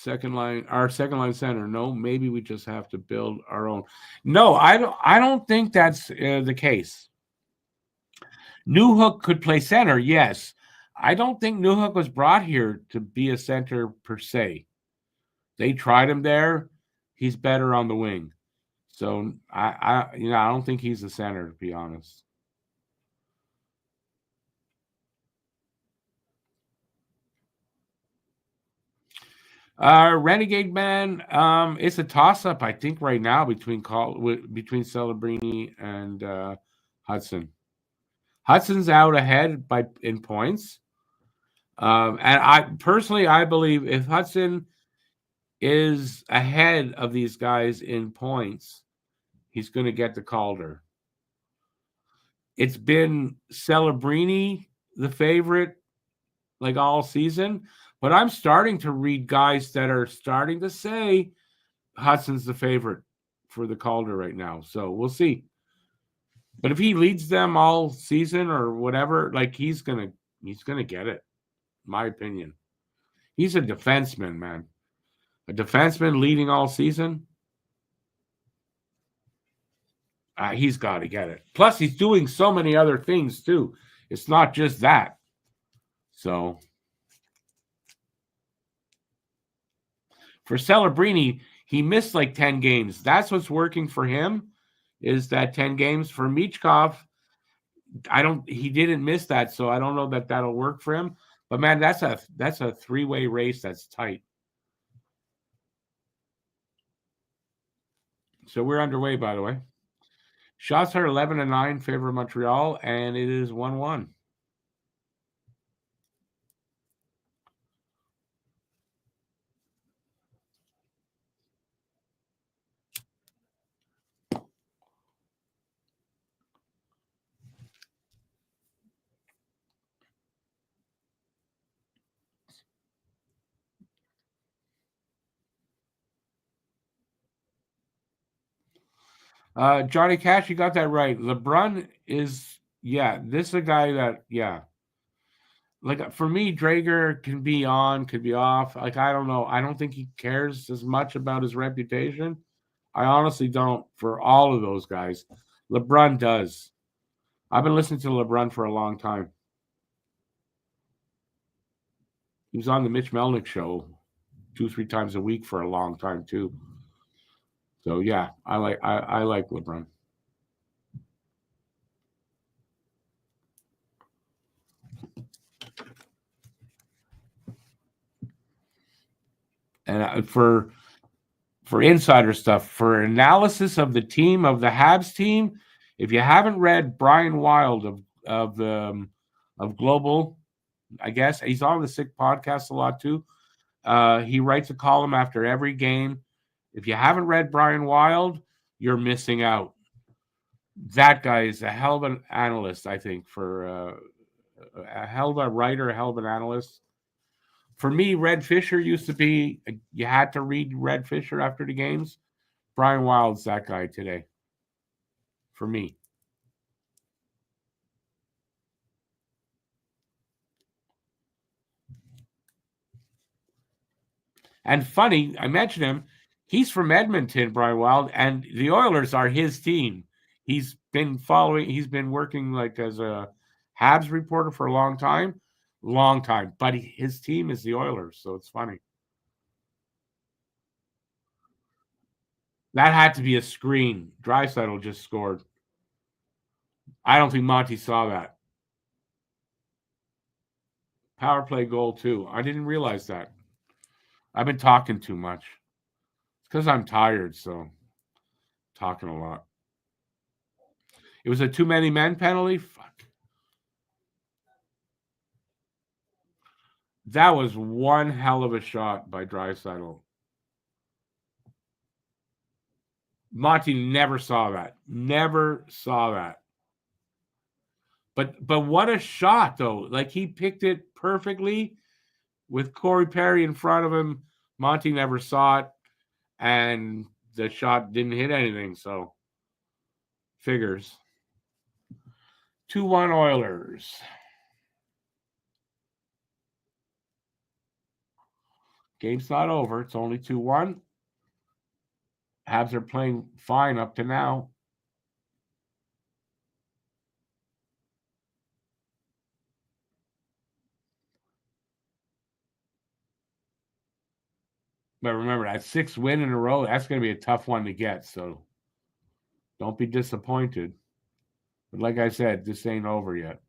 our second line center. No, maybe we just have to build our own. No, I don't think that's the case. Newhook could play center, yes. I don't think Newhook was brought here to be a center per se. They tried him there. He's better on the wing. So I don't think he's a center, to be honest. Renegade Man, it's a toss-up, I think, right now between Celebrini and Hudson. Hudson's out ahead in points. And I believe if Hudson is ahead of these guys in points, he's going to get the Calder. It's been Celebrini, the favorite, all season. But I'm starting to read guys that are starting to say Hudson's the favorite for the Calder right now. So we'll see. But if he leads them all season or whatever, he's gonna get it. My opinion. He's a defenseman, man. A defenseman leading all season. He's got to get it. Plus, he's doing so many other things too. It's not just that. So for Celebrini, he missed 10 games. That's what's working for him, is that 10 games. For Michkov, he didn't miss that, so I don't know that that'll work for him. But man, that's a three-way race that's tight. So we're underway, by the way. Shots are 11-9 favor of Montreal, and it is 1-1. Johnny Cash, you got that right. LeBrun is Yeah, this is a guy that, like for me, Drager can be on, could be off. Like, I don't know. I don't think he cares as much about his reputation. I honestly don't for all of those guys. LeBrun does. I've been listening to LeBrun for a long time. He was on the Mitch Melnick show 2-3 times a week for a long time too. So yeah, I like LeBrun. And for insider stuff, for analysis of the team, of the Habs team, if you haven't read Brian Wild of Global, I guess he's on the Sick podcast a lot too. He writes a column after every game. If you haven't read Brian Wild, you're missing out. That guy is a hell of an analyst, I think, for a hell of a writer, a hell of an analyst. For me, Red Fisher used to be, you had to read Red Fisher after the games. Brian Wild's that guy today, for me. And funny, I mentioned him. He's from Edmonton, Brian Wild, and the Oilers are his team. He's been working like as a Habs reporter for a long time. But his team is the Oilers, so it's funny. That had to be a screen. Draisaitl just scored. I don't think Monty saw that. Power play goal, too. I didn't realize that. I've been talking too much. It's because I'm tired, so talking a lot. It was a too many men penalty? Fuck. That was one hell of a shot by Draisaitl. Monty never saw that. Never saw that. But what a shot, though. Like, he picked it perfectly with Corey Perry in front of him. Monty never saw it, and the shot didn't hit anything, so figures. 2-1 Oilers. Game's not over. It's only 2-1. Habs are playing fine up to now. But remember, that 6th win in a row, that's going to be a tough one to get. So don't be disappointed. But like I said, this ain't over yet.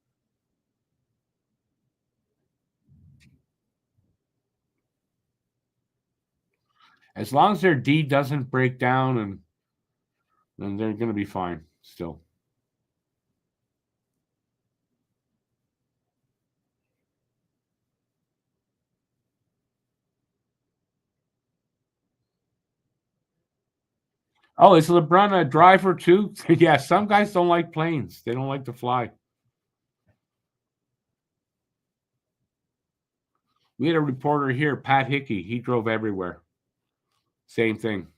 As long as their D doesn't break down, then they're going to be fine still. Oh, is LeBron a driver too? Yeah, some guys don't like planes. They don't like to fly. We had a reporter here, Pat Hickey. He drove everywhere. Same thing.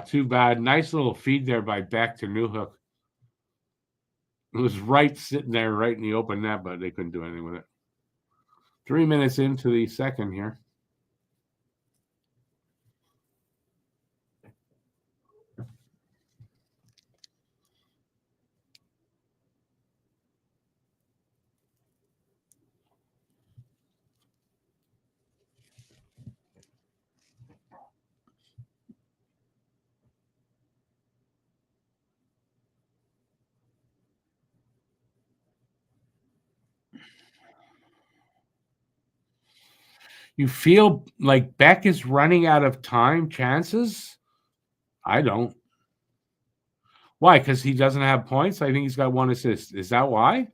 Too bad. Nice little feed there by Beck to Newhook. It was right sitting there, right in the open net, but they couldn't do anything with it. 3 minutes into the second here. You feel like Beck is running out of time chances? I don't. Why? Because he doesn't have points? I think he's got 1 assist. Is that why?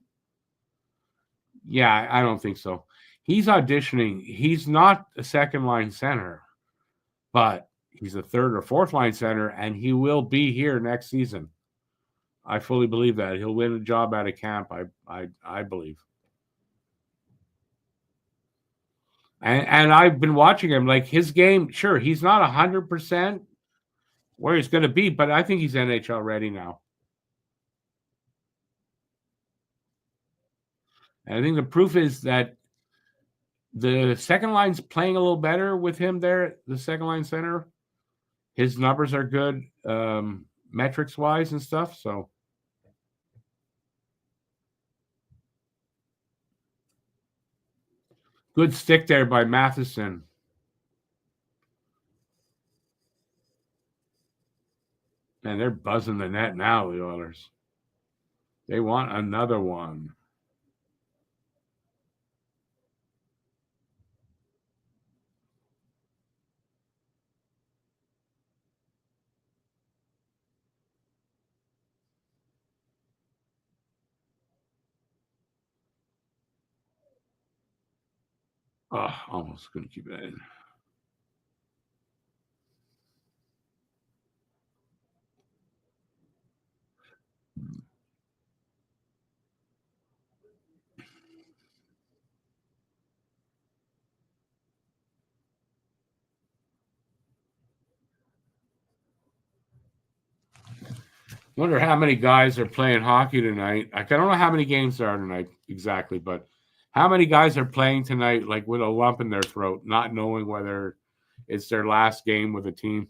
Yeah, I don't think so. He's auditioning. He's not a second line center, but he's a third or fourth line center, and he will be here next season. I fully believe that. He'll win a job out of camp, I believe. And I've been watching him. Like his game, sure, he's not 100% where he's going to be, but I think he's NHL ready now. And I think the proof is that the second line's playing a little better with him there, the second line center. His numbers are good, metrics wise and stuff. So good stick there by Matheson. And they're buzzing the net now, the Oilers. They want another one. Oh, almost couldn't keep it in. Wonder how many guys are playing hockey tonight. I don't know how many games there are tonight exactly, but how many guys are playing tonight, like with a lump in their throat, not knowing whether it's their last game with a team?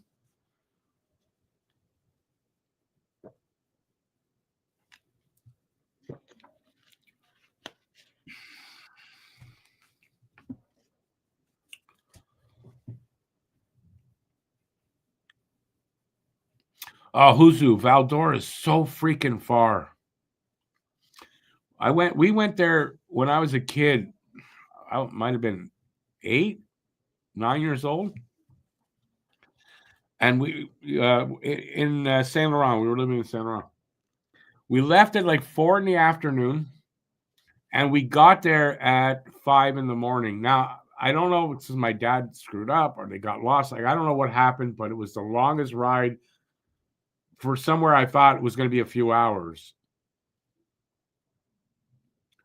Oh, Huzu, Valdor is so freaking far. We went there when I was a kid. I might have been 8, 9 years old. And we in Saint Laurent, we were living in Saint Laurent. We left at like 4 in the afternoon, and we got there at 5 in the morning. Now I don't know if it's because my dad screwed up or they got lost. Like I don't know what happened, but it was the longest ride for somewhere I thought it was going to be a few hours.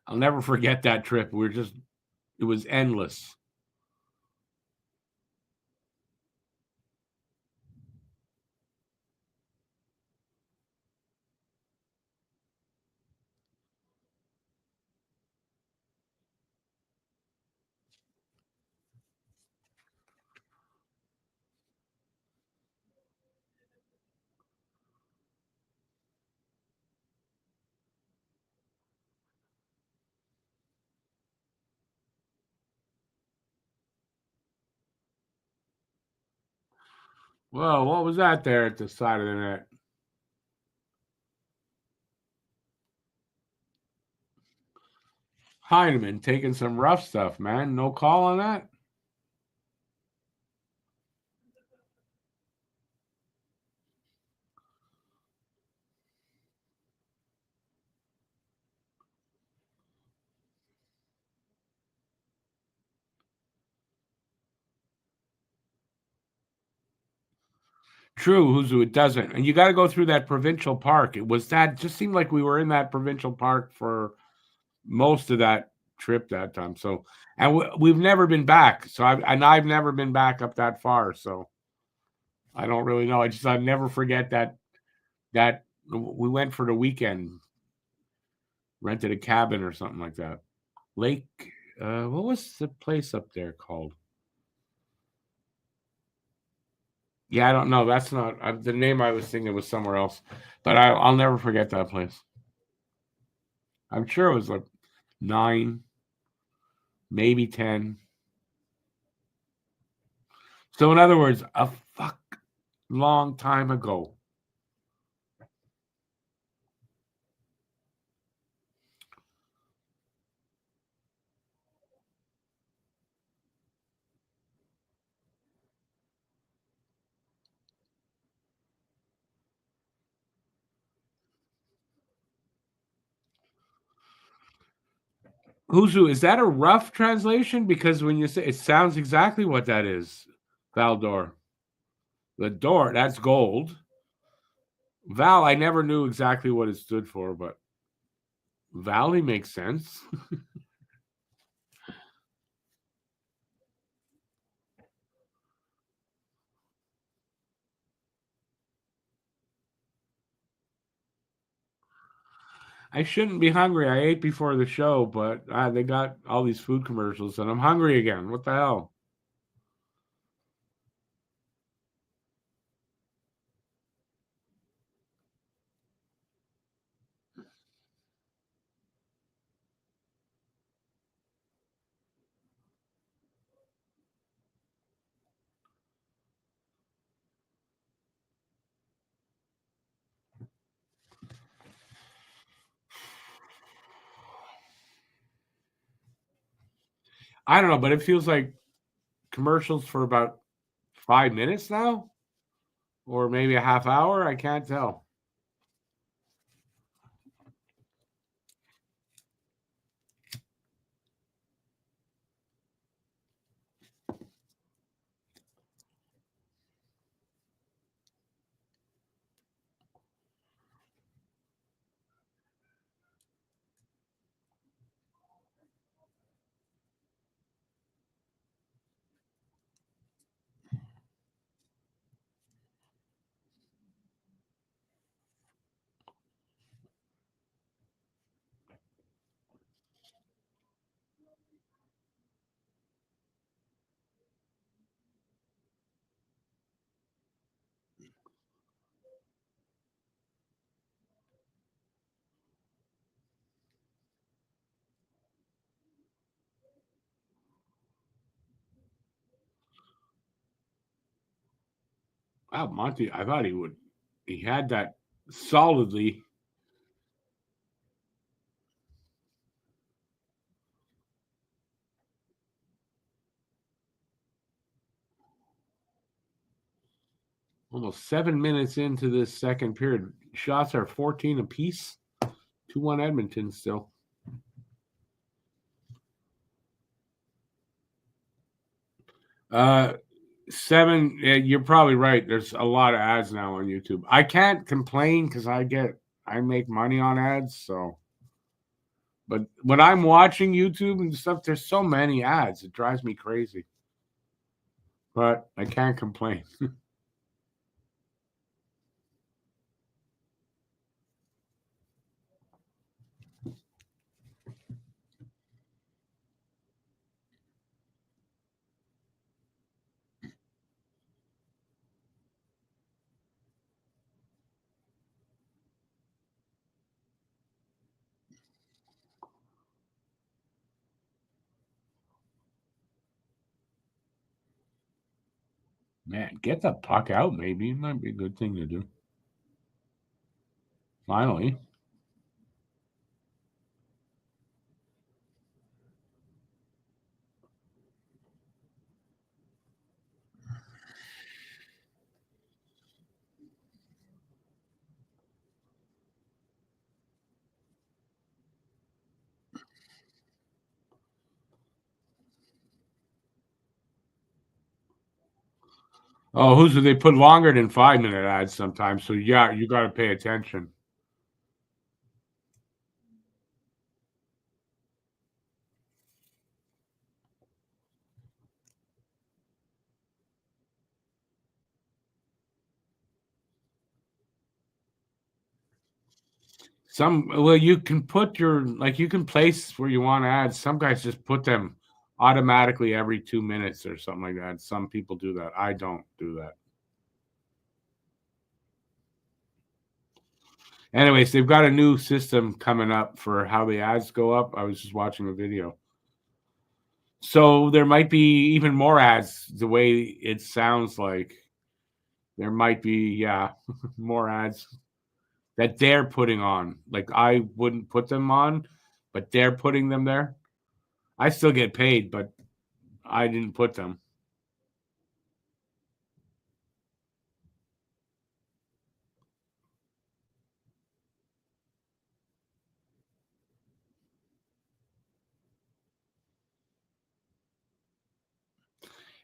I'll never forget that trip. It was endless. Well, what was that there at the side of the net? Heineman taking some rough stuff, man. No call on that? True, Huzu, it doesn't. And you got to go through that provincial park. Just seemed like we were in that provincial park for most of that trip that time. So, and we've never been back. I've never been back up that far. So I don't really know. I never forget that we went for the weekend, rented a cabin or something like that. Lake, what was the place up there called? Yeah, I don't know. That's not the name I was thinking was somewhere else, but I'll never forget that place. I'm sure it was like 9, maybe 10. So in other words, a fuck long time ago. Huzu, is that a rough translation? Because when you say it sounds exactly what that is. Valdor. The door, that's gold. Val, I never knew exactly what it stood for, but Valley makes sense. I shouldn't be hungry. I ate before the show, but they got all these food commercials, and I'm hungry again. What the hell? I don't know, but it feels like commercials for about 5 minutes now, or maybe a half hour. I can't tell. Wow, Monty, I thought he would. He had that solidly. Almost 7 minutes into this second period. Shots are 14 apiece. 2-1 Edmonton still. Uh, Seven. Yeah, you're probably right. There's a lot of ads now on YouTube. I can't complain because I make money on ads. So, but when I'm watching YouTube and stuff, there's so many ads. It drives me crazy. But I can't complain. Man, get the puck out. Maybe it might be a good thing to do. Finally. Oh, who's they put longer than 5 minute ads sometimes? So yeah, you got to pay attention. You can put you can place where you want ads. Some guys just put them automatically every 2 minutes or something like that. Some people do that. I don't do that. Anyways, they've got a new system coming up for how the ads go up. I was just watching a video. So there might be even more ads the way it sounds like. There might be, yeah, more ads that they're putting on. Like I wouldn't put them on, but they're putting them there. I still get paid, but I didn't put them.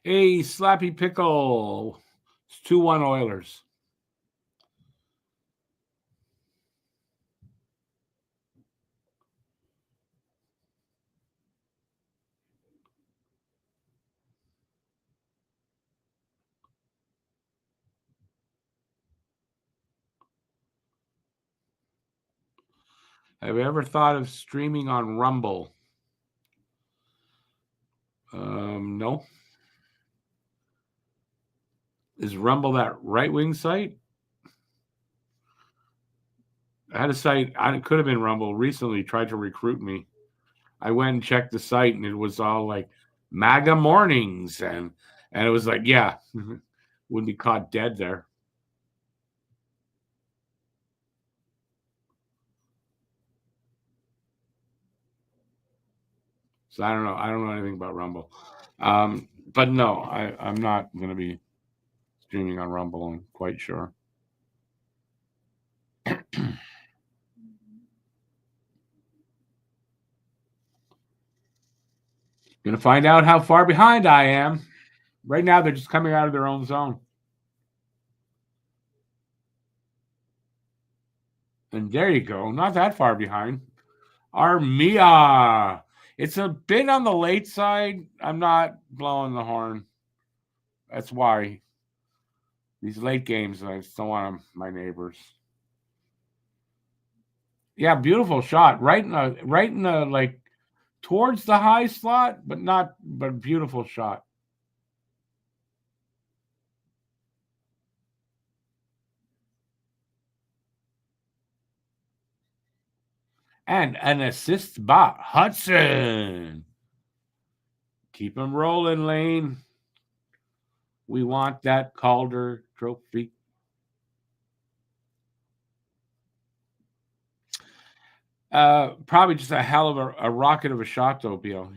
Hey, Slappy Pickle. It's 2-1 Oilers. Have you ever thought of streaming on Rumble? No. Is Rumble that right wing site? I had a site, it could have been Rumble, recently tried to recruit me. I went and checked the site and it was all like MAGA mornings and it was like, yeah, wouldn't be caught dead there. So I don't know. I don't know anything about Rumble. But no, I'm not going to be streaming on Rumble. I'm quite sure. Going to find out how far behind I am. Right now, they're just coming out of their own zone. And there you go. Not that far behind. Armia. It's a bit on the late side. I'm not blowing the horn. That's why. These late games, I just don't want them, my neighbors. Yeah, beautiful shot. Right in the like towards the high slot, but beautiful shot. And an assist by Hudson. Keep him rolling, Lane. We want that Calder trophy. Probably just a hell of a rocket of a shot, though, Bill.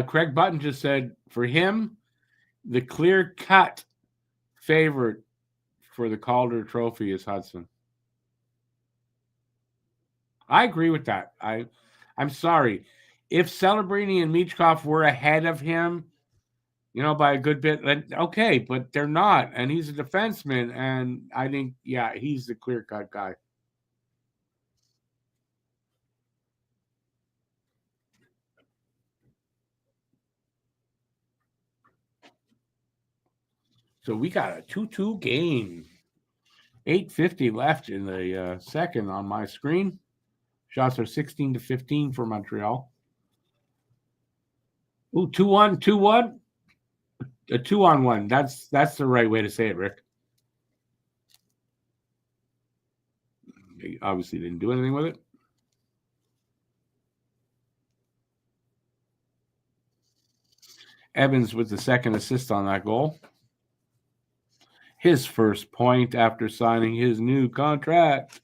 Craig Button just said for him, the clear cut favorite for the Calder trophy is Hudson. I agree with that. I'm sorry. If Celebrini and Michkov were ahead of him, by a good bit, then okay, but they're not. And he's a defenseman. And I think, yeah, he's the clear cut guy. So we got a 2-2 game. 8:50 left in the second on my screen. Shots are 16-15 for Montreal. Ooh, 2-1, 2-1. A 2-on-1. That's the right way to say it, Rick. They obviously didn't do anything with it. Evans with the second assist on that goal. His first point after signing his new contract.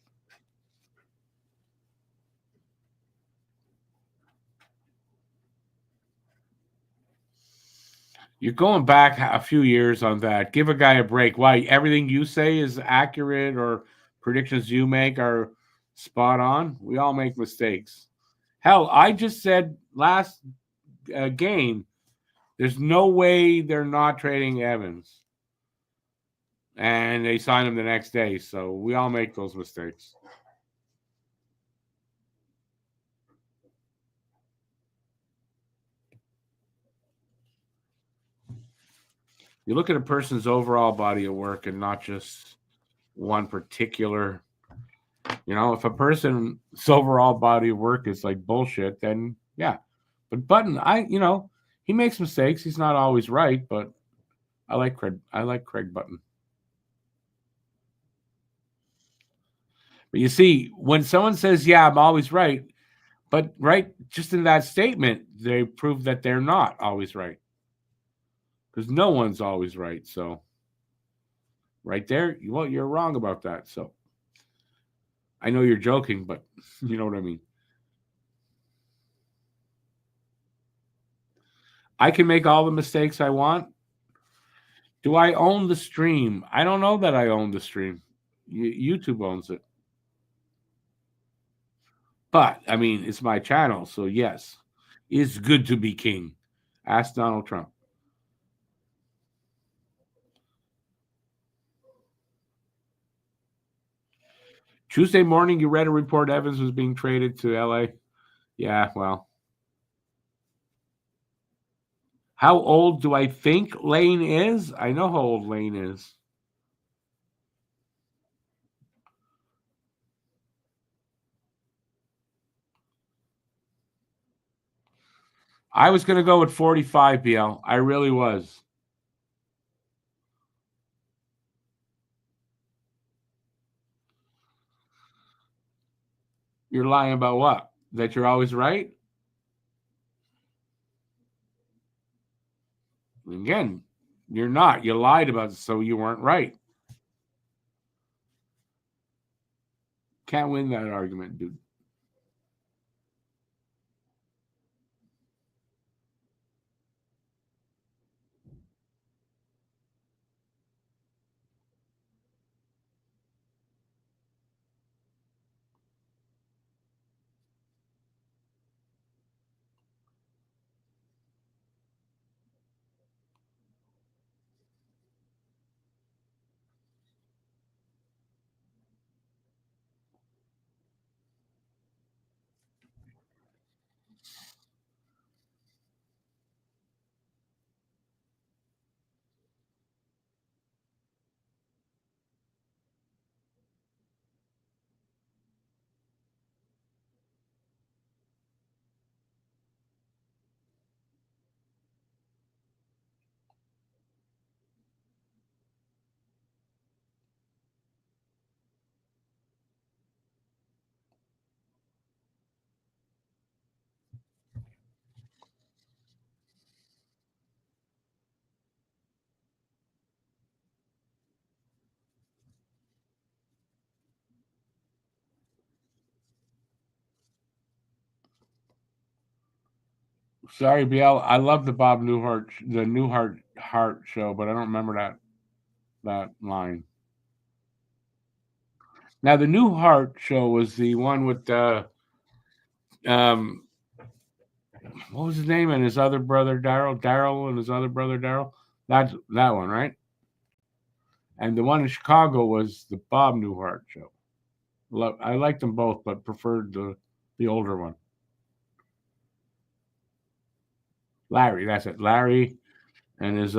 You're going back a few years on that. Give a guy a break. Why? Everything you say is accurate or predictions you make are spot on? We all make mistakes. Hell, I just said last game, there's no way they're not trading Evans. And they sign him the next day. So we all make those mistakes. You look at a person's overall body of work and not just one particular. If a person's overall body of work is like bullshit, then yeah. But Button, he makes mistakes. He's not always right, but I like Craig Button. But you see, when someone says, "Yeah, I'm always right," but right just in that statement, they prove that they're not always right. Because no one's always right. So right there, you're wrong about that. So I know you're joking, but you know what I mean. I can make all the mistakes I want. Do I own the stream? I don't know that I own the stream. YouTube owns it. But, I mean, it's my channel, so yes. It's good to be king. Ask Donald Trump. Tuesday morning, you read a report Evans was being traded to LA? Yeah, well. How old do I think Lane is? I know how old Lane is. I was going to go with 45, BL. I really was. You're lying about what? That you're always right? Again, you're not. You lied about it, so you weren't right. Can't win that argument, dude. Sorry, BL. I love the Bob Newhart, the Newhart show, but I don't remember that line. Now, the Newhart show was the one with um, what was his name and his other brother Daryl and his other brother Daryl. That's that one, right? And the one in Chicago was the Bob Newhart show. I liked them both, but preferred the older one. Larry, that's it. Larry and his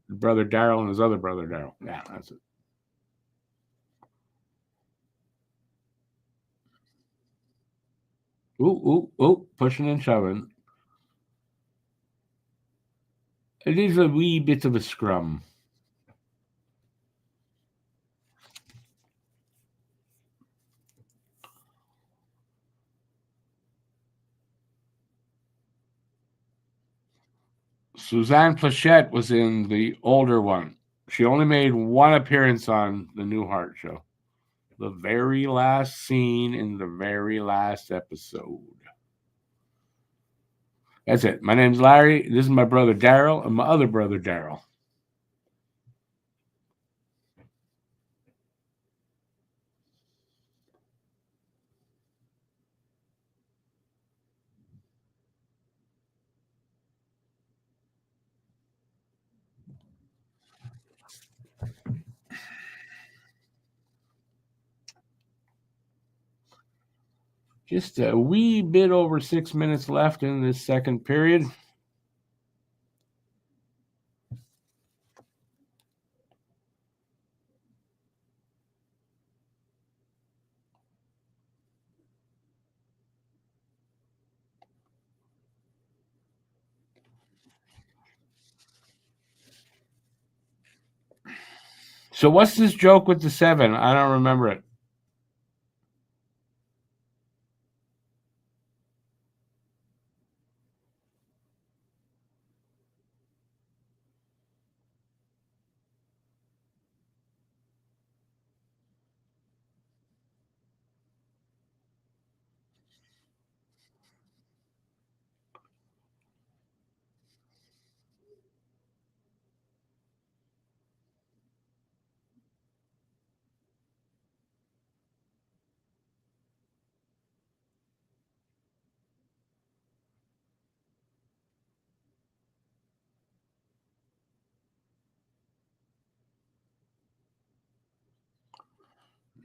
brother Daryl and his other brother Daryl. Yeah, that's it. Ooh, pushing and shoving. It is a wee bit of a scrum. Suzanne Plachette was in the older one. She only made one appearance on the Newhart show. The very last scene in the very last episode. That's it. My name's Larry. This is my brother Daryl and my other brother Daryl. Just a wee bit over 6 minutes left in this second period. So what's this joke with the 7? I don't remember it.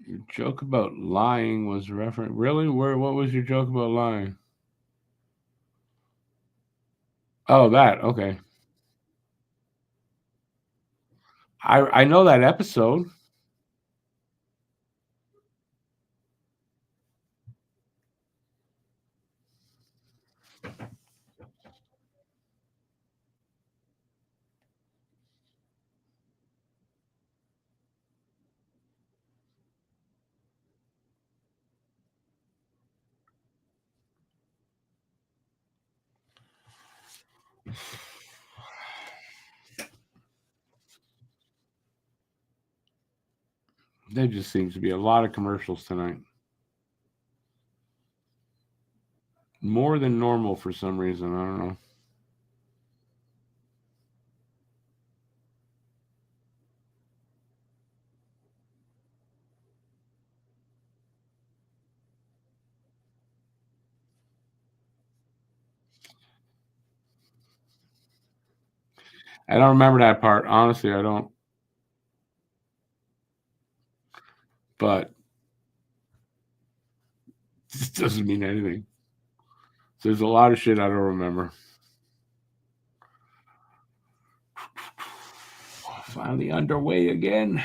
Your joke about lying was referent. Really? What was your joke about lying? Oh, that. Okay. I know that episode. There just seems to be a lot of commercials tonight. More than normal for some reason. I don't know. I don't remember that part. Honestly, I don't. But this doesn't mean anything. There's a lot of shit I don't remember. Finally underway again.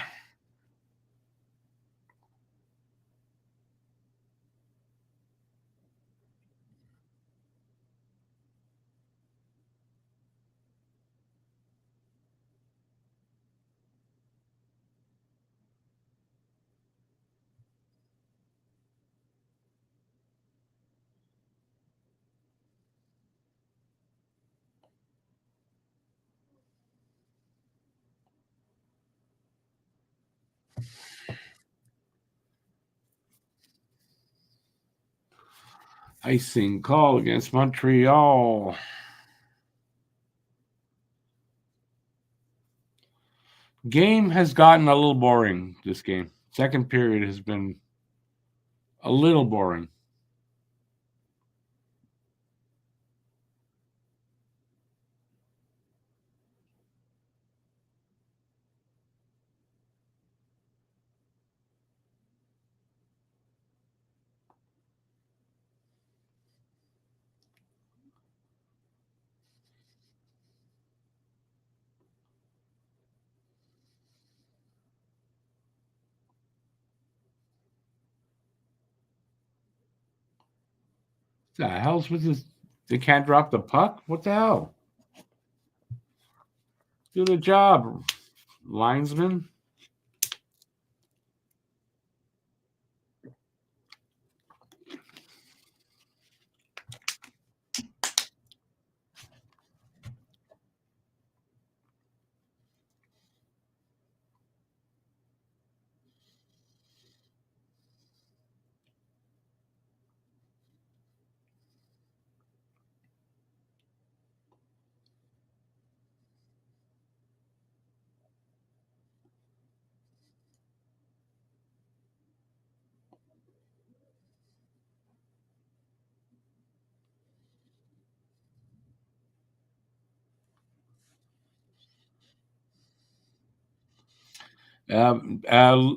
Icing call against Montreal. Game has gotten a little boring, this game. Second period has been a little boring. What the hell's with this? They can't drop the puck? What the hell? Do the job, linesman.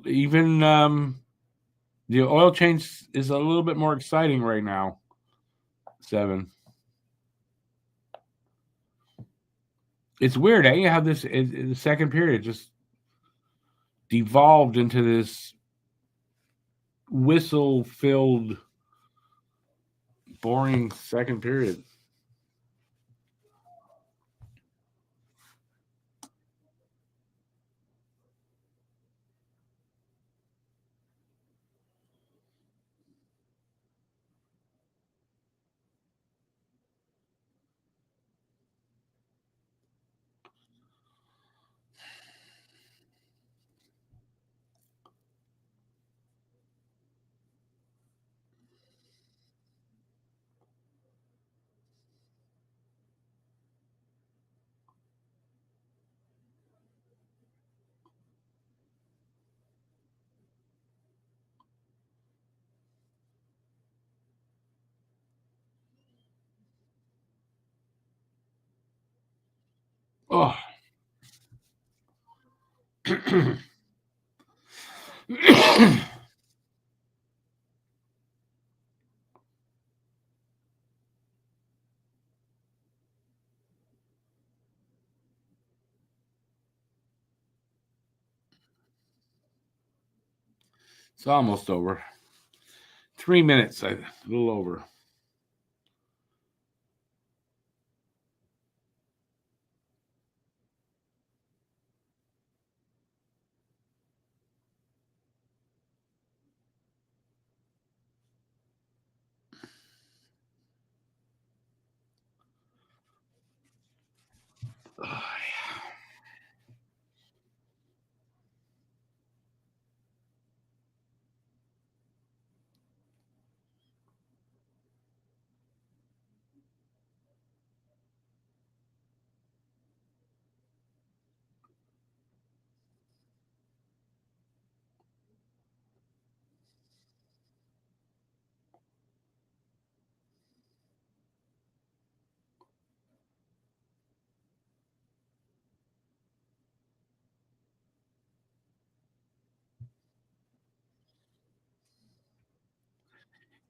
Even the oil change is a little bit more exciting right now. 7. It's weird, eh? How this the second period just devolved into this whistle-filled, boring second period. Oh. It's almost over. 3 minutes, a little over.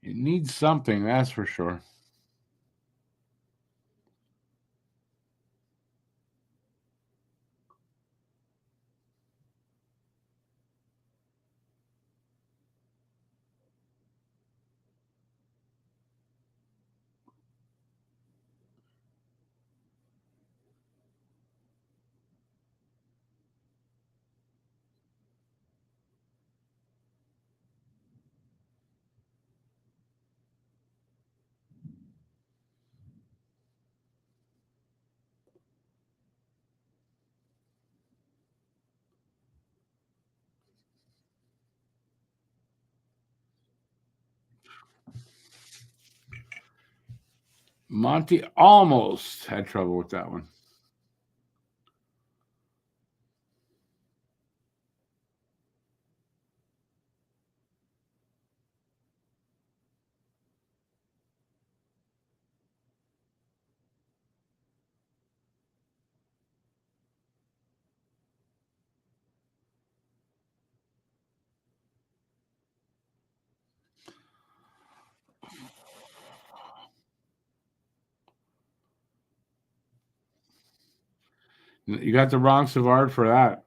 It needs something, that's for sure. Monty almost had trouble with that one. You got the wrong Savard for that.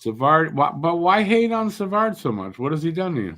Savard, but why hate on Savard so much? What has he done to you?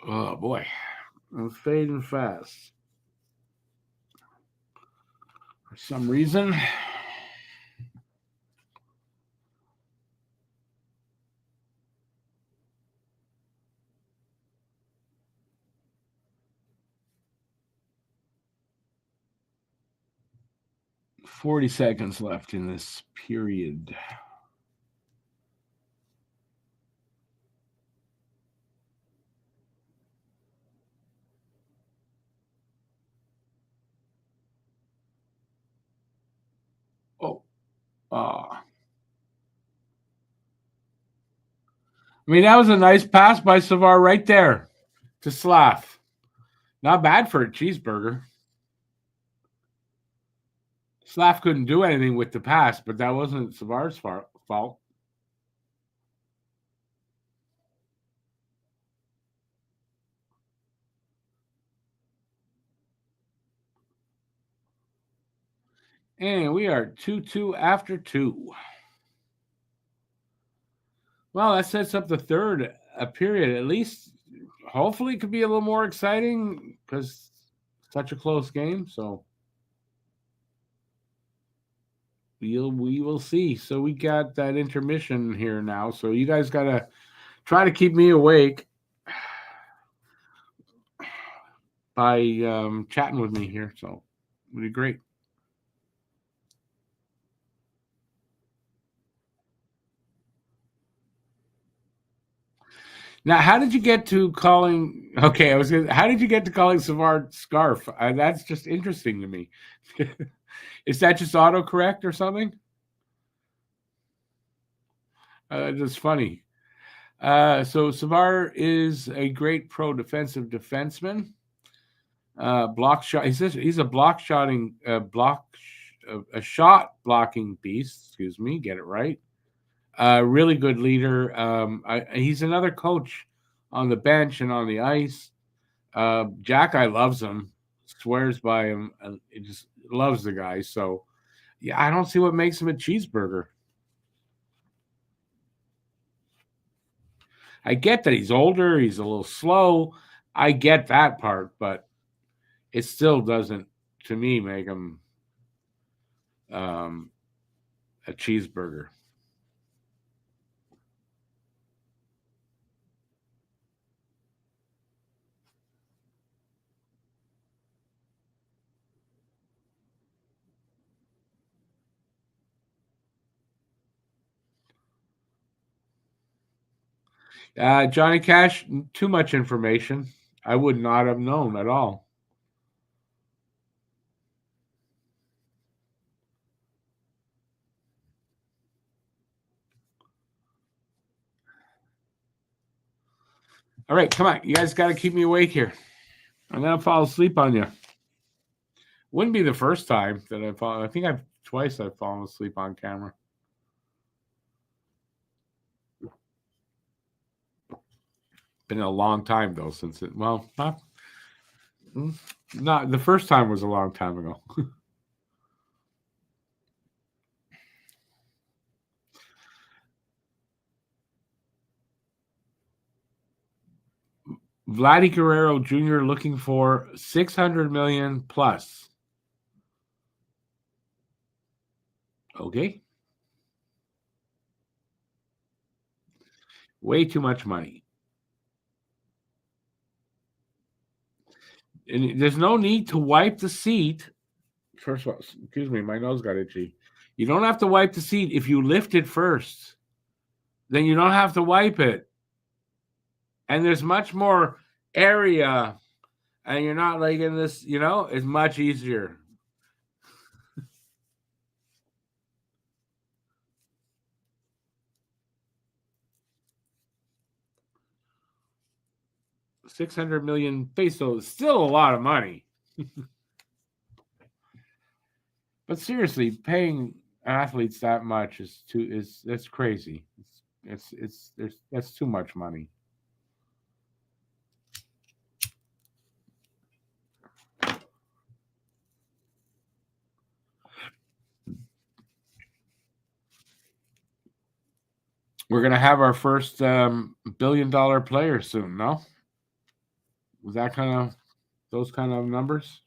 Oh boy, I'm fading fast for some reason. $40 seconds left in this period. Oh, I mean, that was a nice pass by Savard right there to Slav. Not bad for a cheeseburger. Slav couldn't do anything with the pass, but that wasn't Savard's fault. And we are 2-2 after 2. Well, that sets up the third period. At least, hopefully, it could be a little more exciting because such a close game. So we will see. So we got that intermission here now. So you guys got to try to keep me awake by chatting with me here. So it'd be great. Now, how did you get to calling? Okay, how did you get to calling Savard Scarf? That's just interesting to me. Is that just autocorrect or something? That's funny. So Savard is a great pro defensive defenseman. Block shot. He's a block shotting a shot blocking beast. Excuse me, get it right. Really good leader. He's another coach on the bench and on the ice. Jack, I loves him, swears by him. It just loves the guy. So yeah, I don't see what makes him a cheeseburger. I get that he's older, he's a little slow. I get that part, but it still doesn't, to me, make him um, a cheeseburger. Johnny Cash, too much information. I would not have known at all. All right, come on. You guys got to keep me awake here. I'm going to fall asleep on you. Wouldn't be the first time that I've fallen. I think I've fallen asleep on camera. Been a long time though since it. Well, not the first time was a long time ago. Vladdy Guerrero Jr. looking for 600 million plus. Okay, way too much money. And there's no need to wipe the seat. First of all, excuse me, my nose got itchy. You don't have to wipe the seat if you lift it first. Then you don't have to wipe it. And there's much more area, and you're not like in this, it's much easier. $600 million pesos, still a lot of money. But seriously, paying athletes that much that's crazy. That's too much money. We're gonna have our first $1 billion player soon. No, was that those kind of numbers?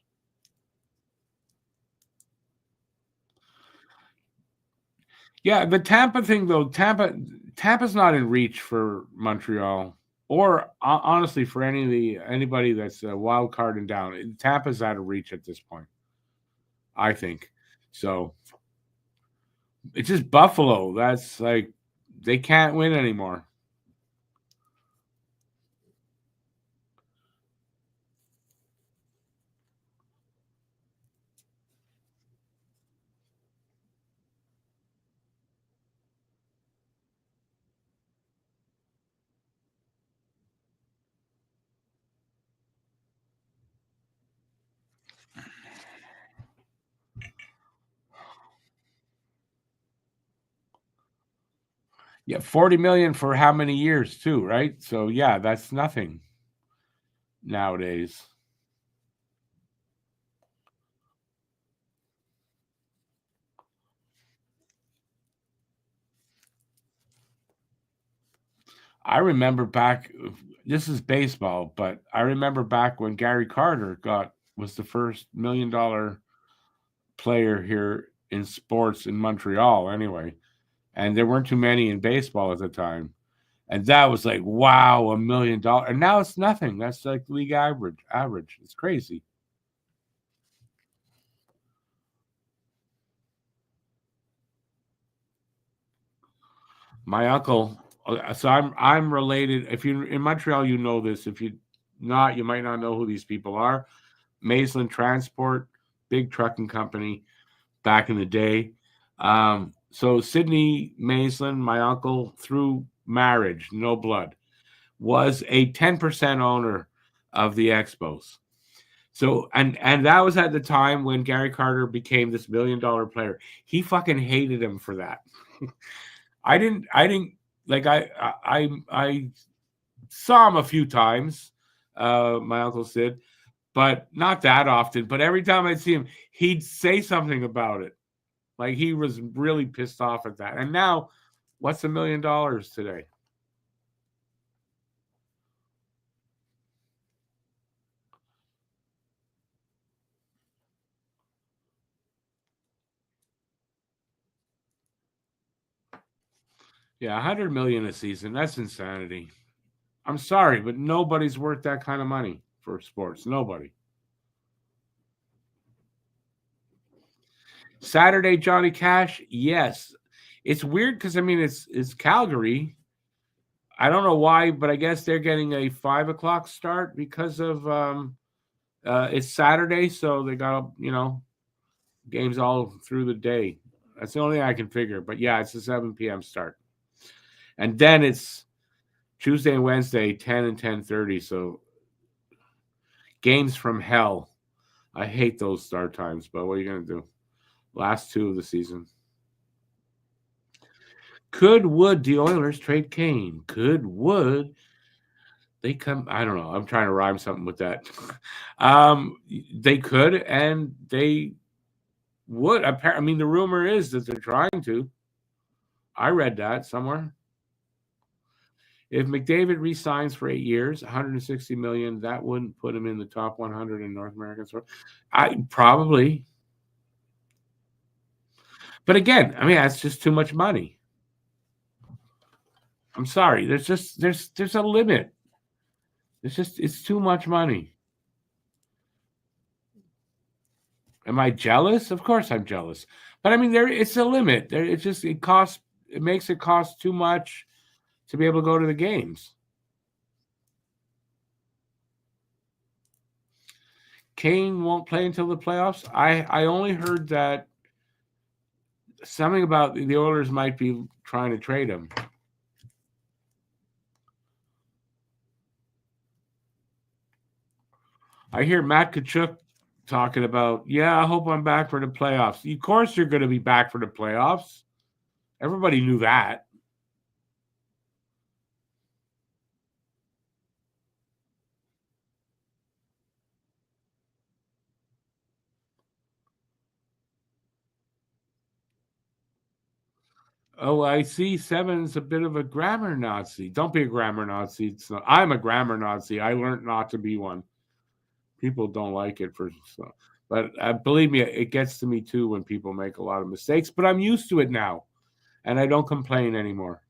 Yeah, the Tampa thing though. Tampa's not in reach for Montreal, or honestly for anybody that's a wild card and down. Tampa's out of reach at this point, I think. So it's just Buffalo. That's like they can't win anymore. Yeah, 40 million for how many years too, right? So yeah, that's nothing nowadays. I remember back, this is baseball, but I remember back when Gary Carter was the first $1 million player here in sports in Montreal anyway. And there weren't too many in baseball at the time. And that was like, wow, $1 million. And now it's nothing. That's like league average. It's crazy. My uncle, so I'm related. If you in Montreal, you know this. If you not, you might not know who these people are. Maisland Transport, big trucking company back in the day. So Sidney Maisland, my uncle, through marriage, no blood, was a 10% owner of the Expos. So and that was at the time when Gary Carter became this $1 million player. He fucking hated him for that. I didn't like I saw him a few times. My uncle said, but not that often. But every time I'd see him, he'd say something about it. Like he was really pissed off at that. And now, what's $1 million today? Yeah, 100 million a season. That's insanity. I'm sorry, but nobody's worth that kind of money for sports. Nobody. Saturday, Johnny Cash. Yes, it's weird because I mean it's Calgary. I don't know why, but I guess they're getting a 5 o'clock start because of it's Saturday, so they got games all through the day. That's the only thing I can figure. But yeah, it's a 7 p.m. start, and then it's Tuesday and Wednesday, 10 and 10:30. So games from hell. I hate those start times, but what are you gonna do? Last two of the season. Would the Oilers trade Kane? Would they come? I don't know. I'm trying to rhyme something with that. They could, and they would. I mean, the rumor is that they're trying to. I read that somewhere. If McDavid resigns for 8 years, 160 million, that wouldn't put him in the top 100 in North American sport. I probably, but again, I mean, that's just too much money. I'm sorry. There's a limit. It's too much money. Am I jealous? Of course I'm jealous. But I mean it's a limit. It makes it cost too much to be able to go to the games. Kane won't play until the playoffs. I only heard that something about the Oilers might be trying to trade him. I hear Matt Kachuk talking about, yeah, I hope I'm back for the playoffs. Of course you're going to be back for the playoffs. Everybody knew that. Oh, I see. Seven's a bit of a grammar Nazi. Don't be a grammar Nazi. I'm a grammar Nazi. I learned not to be one. People don't like it for so, but believe me, it gets to me too when people make a lot of mistakes. But I'm used to it now, and I don't complain anymore.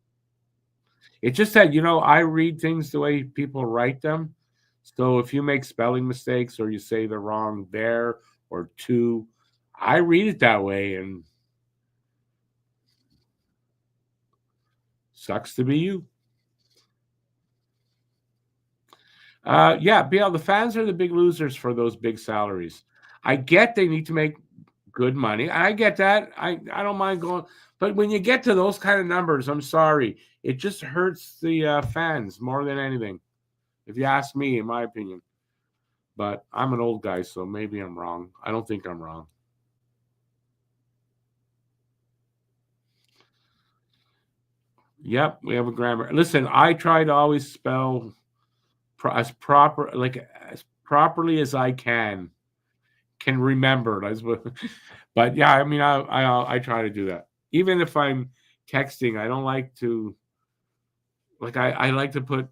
It's just that I read things the way people write them. So if you make spelling mistakes or you say the wrong there or to, I read it that way, and sucks to be you. Yeah, BL, the fans are the big losers for those big salaries. I get they need to make good money. I get that. I don't mind going, but when you get to those kind of numbers, I'm sorry, it just hurts the fans more than anything. If you ask me, in my opinion, but I'm an old guy, so maybe I'm wrong. I don't think I'm wrong. Yep, we have a grammar. Listen, I try to always spell as properly as I can remember. But yeah, I mean, I try to do that. Even if I'm texting, I don't like to I like to put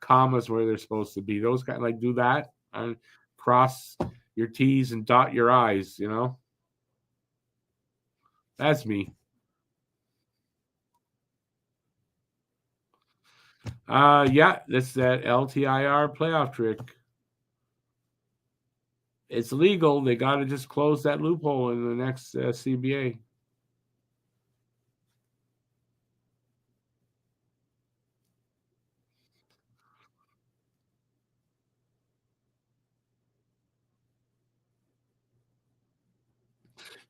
commas where they're supposed to be. Those kind like do that and cross your T's and dot your I's. That's me. Yeah, that's that LTIR playoff trick. It's legal. They got to just close that loophole in the next CBA.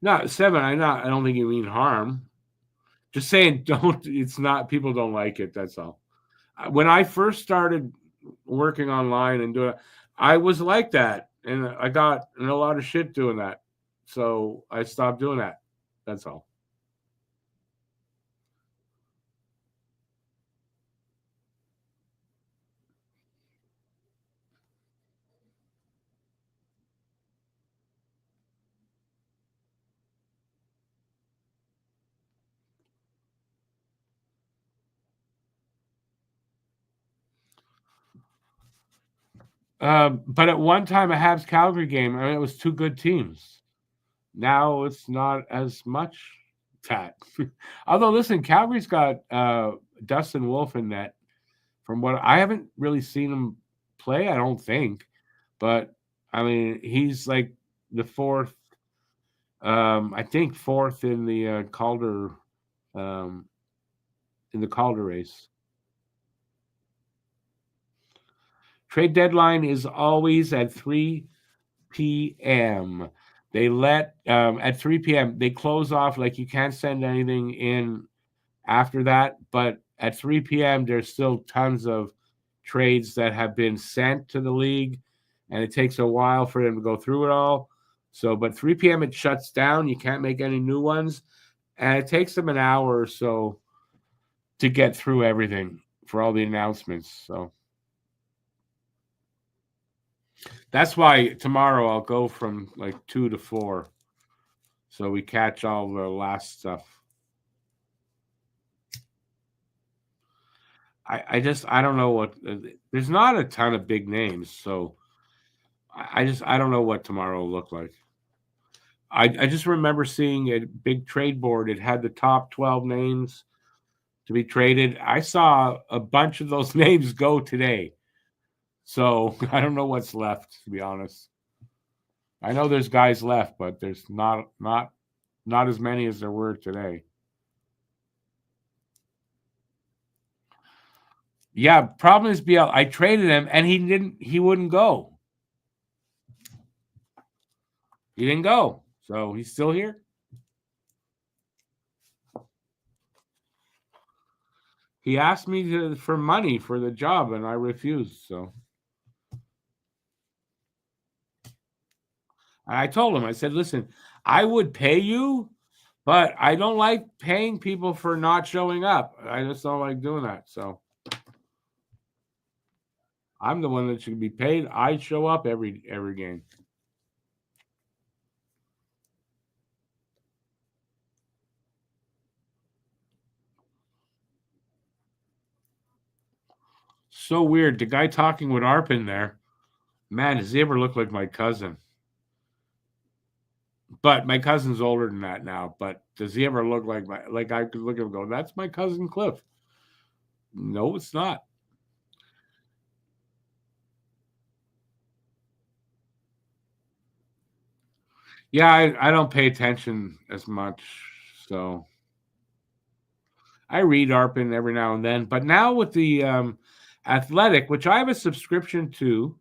Not seven. I don't think you mean harm. Just saying, don't. It's not. People don't like it. That's all. When I first started working online and doing it, I was like that, and I got in a lot of shit doing that. So I stopped doing that. That's all. But at one time, a Habs Calgary game, I mean, it was two good teams. Now it's not as much that. Although, listen, Calgary's got Dustin Wolf in net. From what I haven't really seen him play, I don't think. But I mean, he's like the fourth. I think fourth in the Calder um, race. Trade deadline is always at 3 p.m. They let at 3 p.m. they close off, like you can't send anything in after that. But at 3 p.m. there's still tons of trades that have been sent to the league, and it takes a while for them to go through it all. So, but 3 p.m. it shuts down. You can't make any new ones, and it takes them an hour or so to get through everything for all the announcements. So that's why tomorrow I'll go from like 2 to 4, so we catch all the last stuff. I don't know what. There's not a ton of big names, so I don't know what tomorrow will look like. I just remember seeing a big trade board. It had the top 12 names to be traded. I saw a bunch of those names go today. So I don't know what's left, to be honest. I know there's guys left, but there's not as many as there were today. Yeah, problem is BL. I traded him and he wouldn't go. He didn't go. So he's still here. He asked me for money for the job and I refused. So I told him, I said, listen, I would pay you, but I don't like paying people for not showing up. I just don't like doing that. So I'm the one that should be paid. I show up every game. So weird. The guy talking with Arpin there, man, does he ever look like my cousin? But my cousin's older than that now. But does he ever look like I could look at him and go, that's my cousin Cliff? No, it's not. Yeah, I don't pay attention as much. So I read Arpin every now and then. But now with the Athletic, which I have a subscription to,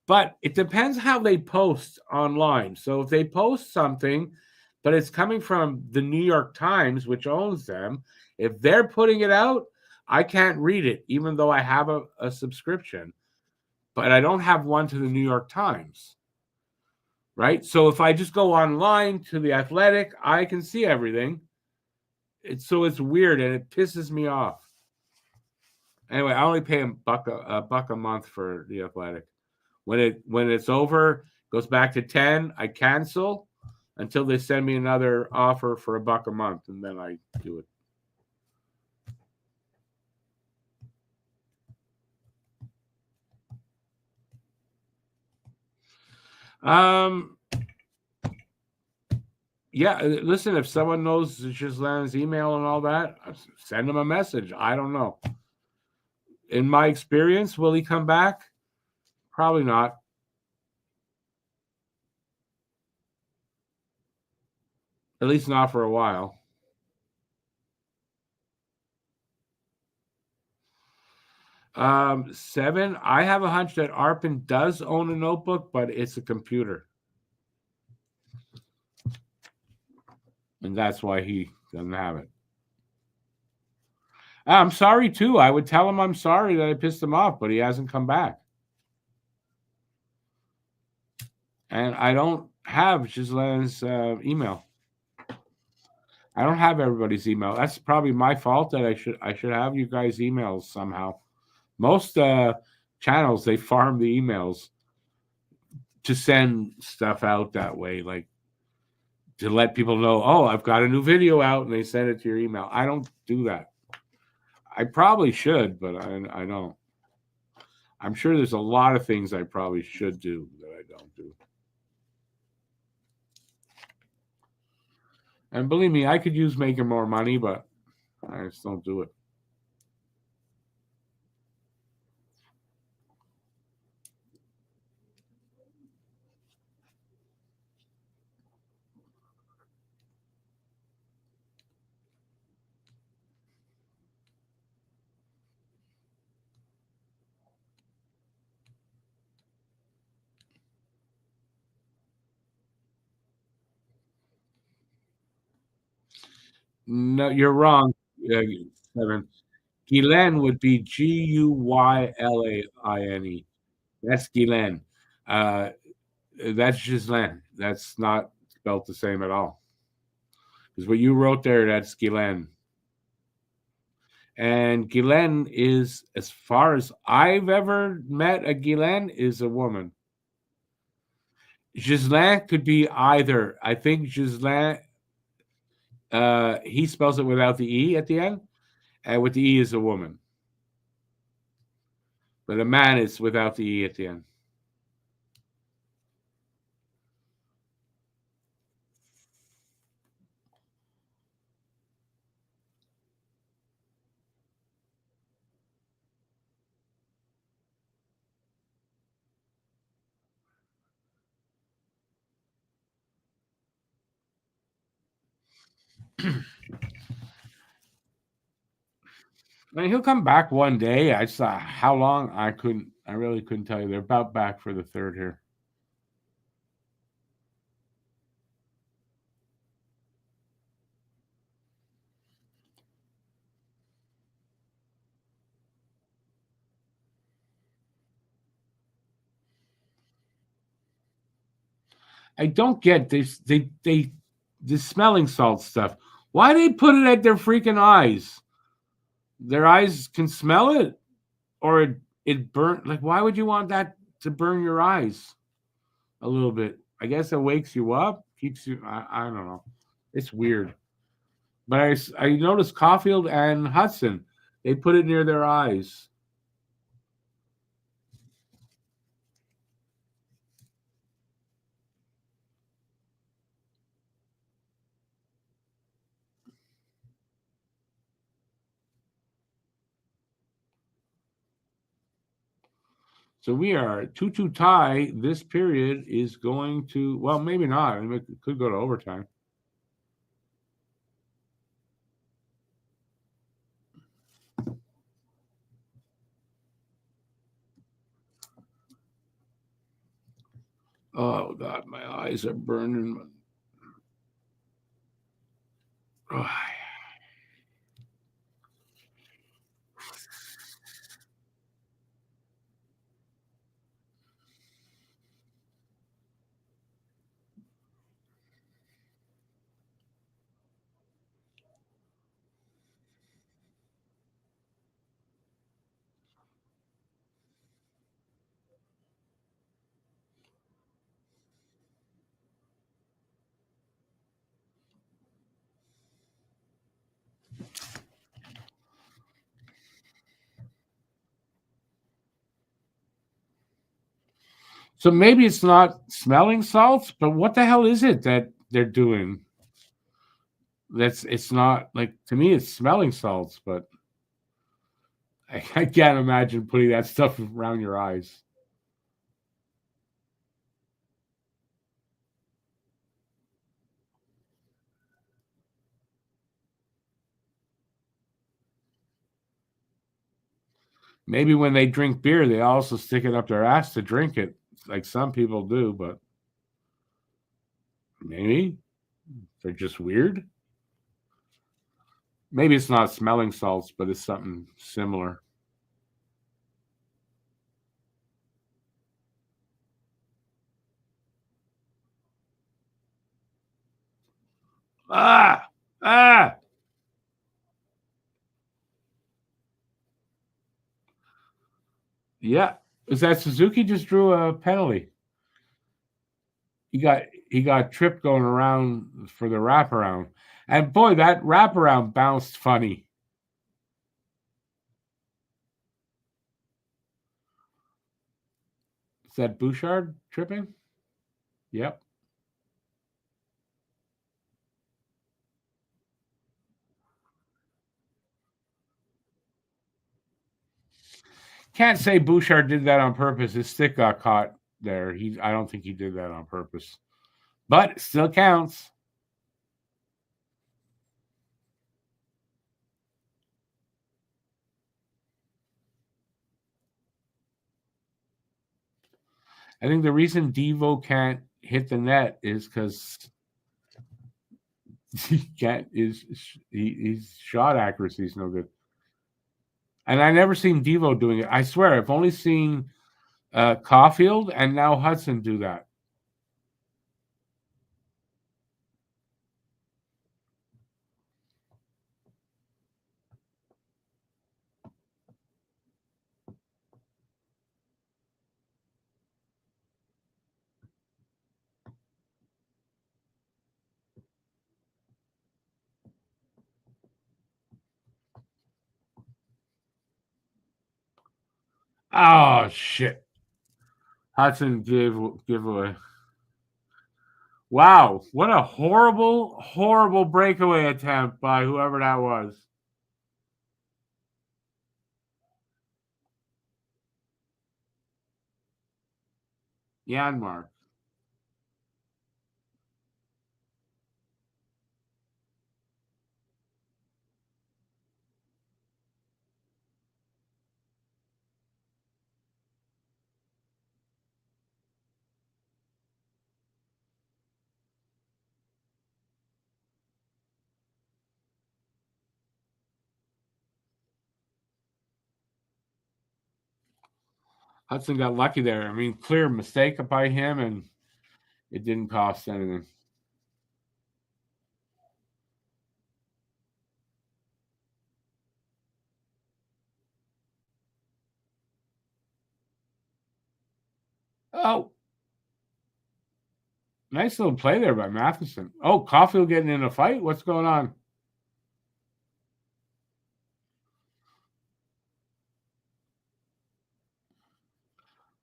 but it depends how they post online. So if they post something, but it's coming from the New York Times, which owns them, if they're putting it out, I can't read it, even though I have a subscription. But I don't have one to the New York Times. Right? So if I just go online to the Athletic, I can see everything. it's weird and it pisses me off. Anyway, I only pay him a buck a month for the Athletic. When it's over, goes back to 10. I cancel until they send me another offer for a buck a month, and then I do it. Yeah, listen, if someone knows Ghislaine's email and all that, send him a message. I don't know. In my experience, will he come back? Probably not. At least not for a while. Seven, I have a hunch that Arpin does own a notebook, but it's a computer. And that's why he doesn't have it. I'm sorry, too. I would tell him I'm sorry that I pissed him off, but he hasn't come back. And I don't have Ghislaine's email. I don't have everybody's email. That's probably my fault that I should have you guys' emails somehow. Most channels, they farm the emails to send stuff out that way, like to let people know, oh, I've got a new video out, and they send it to your email. I don't do that. I probably should, but I don't. I'm sure there's a lot of things I probably should do that I don't do. And believe me, I could use making more money, but I just don't do it. No, you're wrong. Seven. Guylaine would be Guylaine. That's Guylaine. That's Ghislaine. That's not spelled the same at all. Because what you wrote there, that's Guylaine. And Guylaine is, as far as I've ever met a Guylaine, is a woman. Ghislaine could be either. I think Ghislaine, he spells it without the E at the end, and with the E is a woman. But a man is without the E at the end. I mean, he'll come back one day. I saw how long I really couldn't tell you. They're about back for the third here. I don't get this. The smelling salt stuff. Why they put it at their freaking eyes? Their eyes can smell it, or it burnt. Like, why would you want that to burn your eyes a little bit? I guess it wakes you up, keeps you. I don't know. It's weird. But I noticed Caufield and Hudson, they put it near their eyes. So we are 2-2 tie. This period is going to, well, maybe not. I mean, it could go to overtime. Oh, God, my eyes are burning. Oh. So maybe it's not smelling salts, but what the hell is it that they're doing? It's not like, to me it's smelling salts, but I can't imagine putting that stuff around your eyes. Maybe when they drink beer, they also stick it up their ass to drink it, like some people do, but maybe they're just weird. Maybe it's not smelling salts, but it's something similar. Ah! Ah! Yeah. Is that Suzuki just drew a penalty? He got tripped going around for the wraparound. And boy, that wraparound bounced funny. Is that Bouchard tripping? Yep. Can't say Bouchard did that on purpose. His stick got caught there. I don't think he did that on purpose. But it still counts. I think the reason Devo can't hit the net is because he can't his shot accuracy is no good. And I never seen Devo doing it. I swear, I've only seen Caufield and now Hudson do that. Oh shit! Hudson give away. Wow, what a horrible, horrible breakaway attempt by whoever that was. Yanmark. Hudson got lucky there. I mean, clear mistake by him, and it didn't cost anything. Oh, nice little play there by Matheson. Oh, Caufield getting in a fight? What's going on?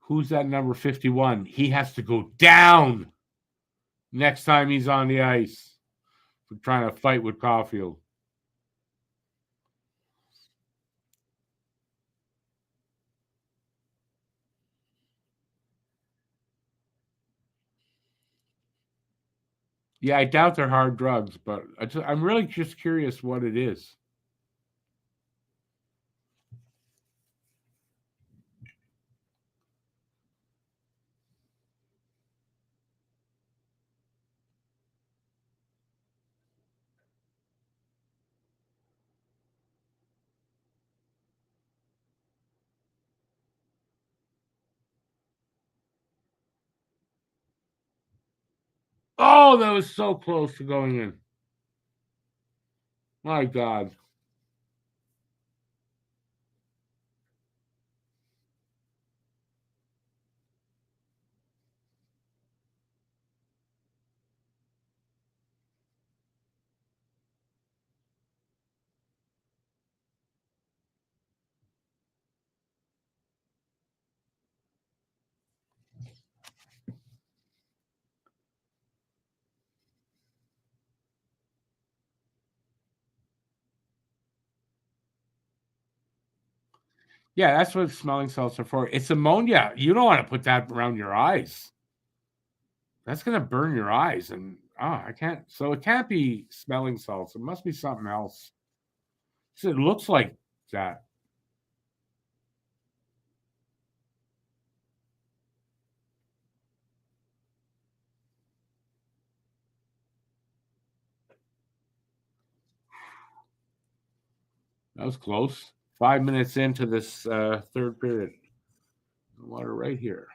Who's that number 51? He has to go down next time he's on the ice for trying to fight with Caufield. Yeah, I doubt they're hard drugs, but I'm really just curious what it is. Oh, that was so close to going in. My God. Yeah, that's what smelling salts are for. It's ammonia. You don't want to put that around your eyes. That's gonna burn your eyes, and I can't. So it can't be smelling salts. It must be something else. So it looks like that. That was close. 5 minutes into this third period. Water right here.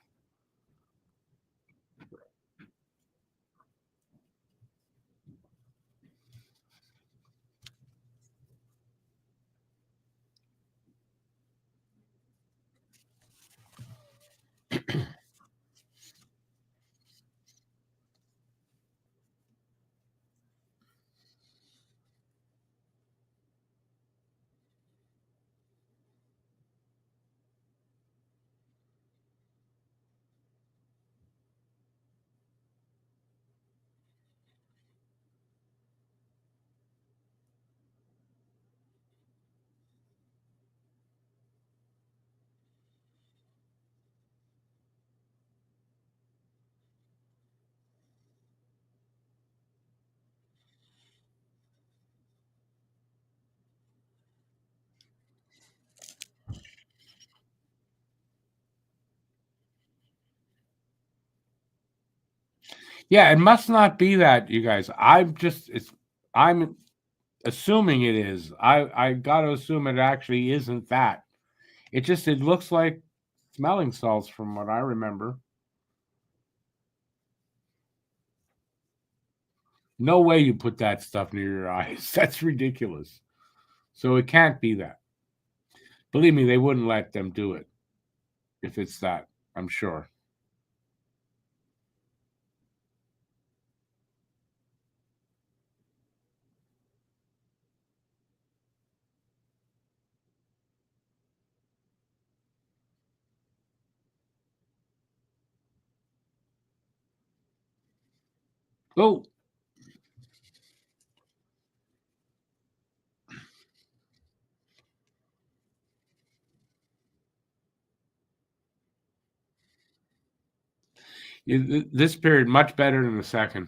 Yeah, it must not be that, you guys. I'm assuming it is. I gotta assume it actually isn't that. It looks like smelling salts from what I remember. No way you put that stuff near your eyes. That's ridiculous. So it can't be that. Believe me, they wouldn't let them do it if it's that, I'm sure. Oh, this period much better than the second.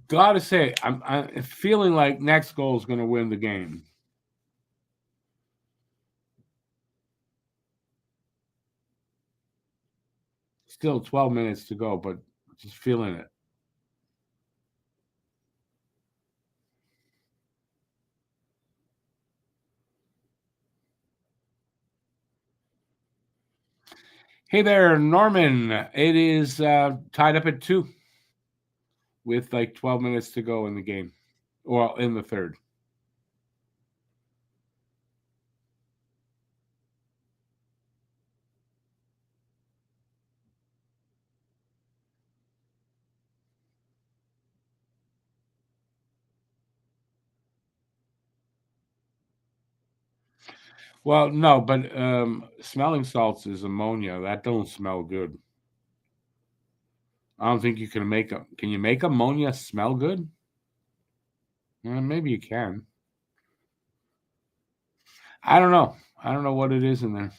Gotta say, I'm feeling like next goal is going to win the game. Still 12 minutes to go, but just feeling it. Hey there, Norman. It is tied up at 2 with like 12 minutes to go in the game. Well, in the third. Well, no, but smelling salts is ammonia. That don't smell good. I don't think you can make them. Can you make ammonia smell good? Maybe you can. I don't know. I don't know what it is in there.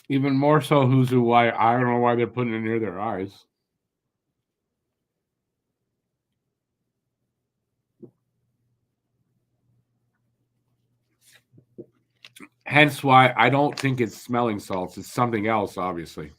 Even more so, why I don't know why they're putting it near their eyes. Hence why I don't think it's smelling salts. It's something else, obviously.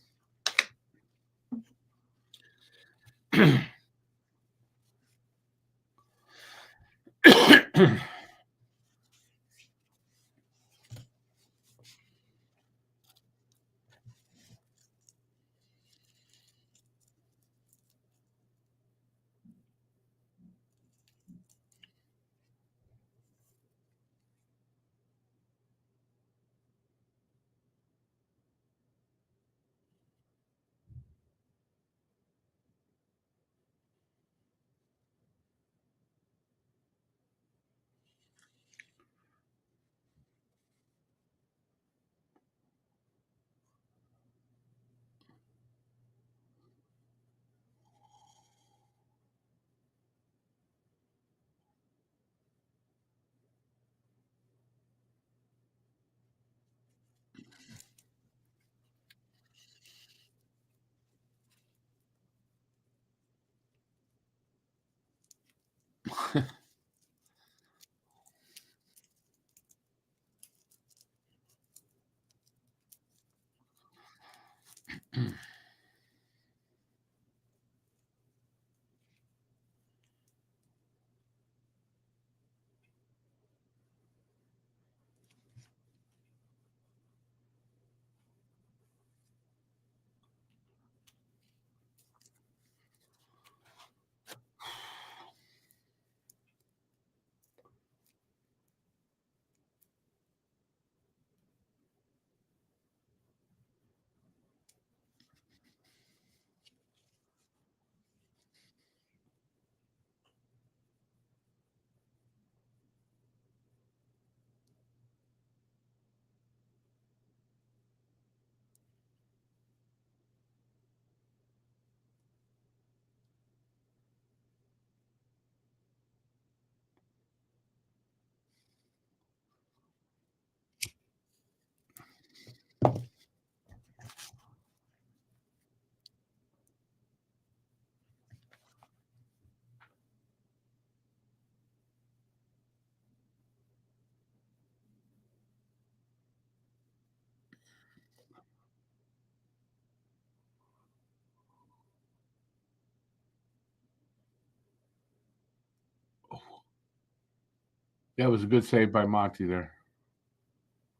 That was a good save by Monty there.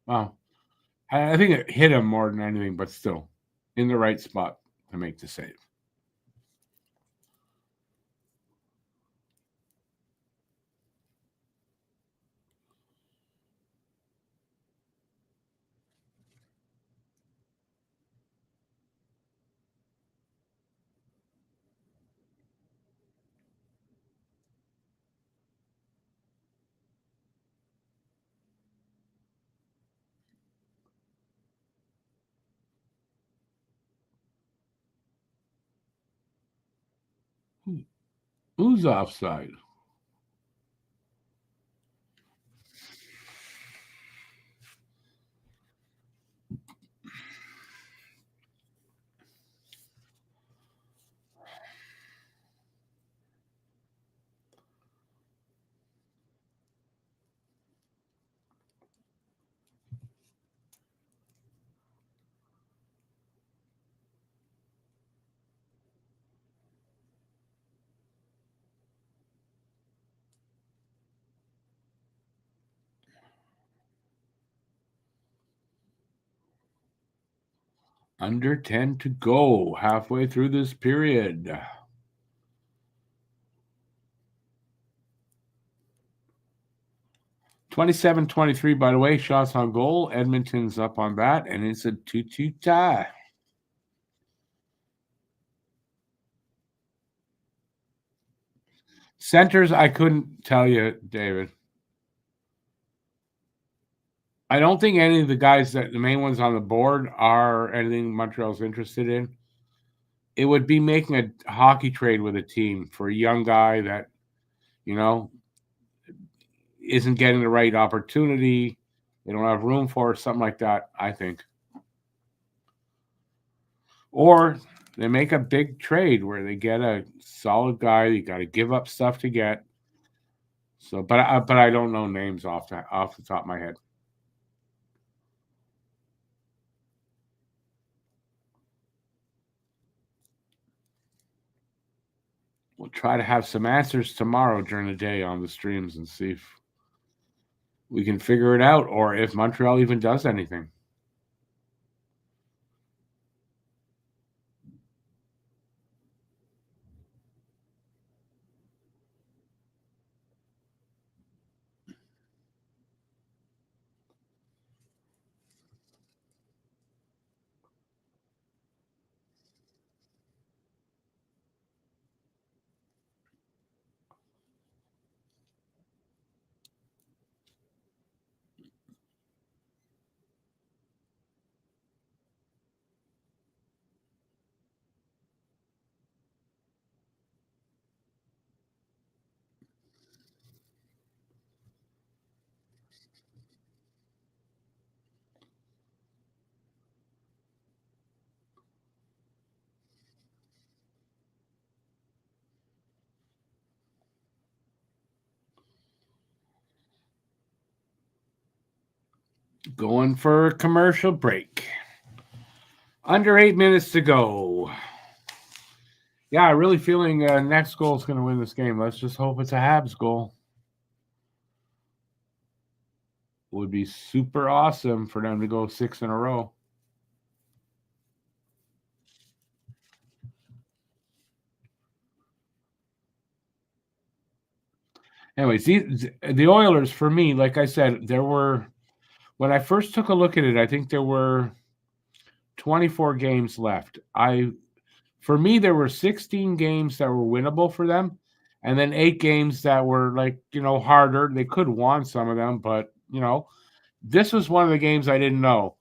Wow. I think it hit him more than anything, but still in the right spot to make the save. Who's offside? Under 10 to go, halfway through this period. 27-23, by the way, shots on goal. Edmonton's up on that, and it's a 2-2 tie. Centers, I couldn't tell you, David. I don't think any of the guys that the main ones on the board are anything Montreal's interested in. It would be making a hockey trade with a team for a young guy that, isn't getting the right opportunity. They don't have room for something like that, I think. Or they make a big trade where they get a solid guy. You got to give up stuff to get. So, but I don't know names off the top of my head. We'll try to have some answers tomorrow during the day on the streams and see if we can figure it out or if Montreal even does anything. Going for a commercial break. Under 8 minutes to go. Yeah, really feeling next goal is going to win this game. Let's just hope it's a Habs goal. Would be super awesome for them to go 6 in a row. Anyways, the Oilers, for me, like I said, there were, when I first took a look at it, I think there were 24 games left. For me, there were 16 games that were winnable for them, and then 8 games that were harder. They could have won some of them, but this was one of the games I didn't know.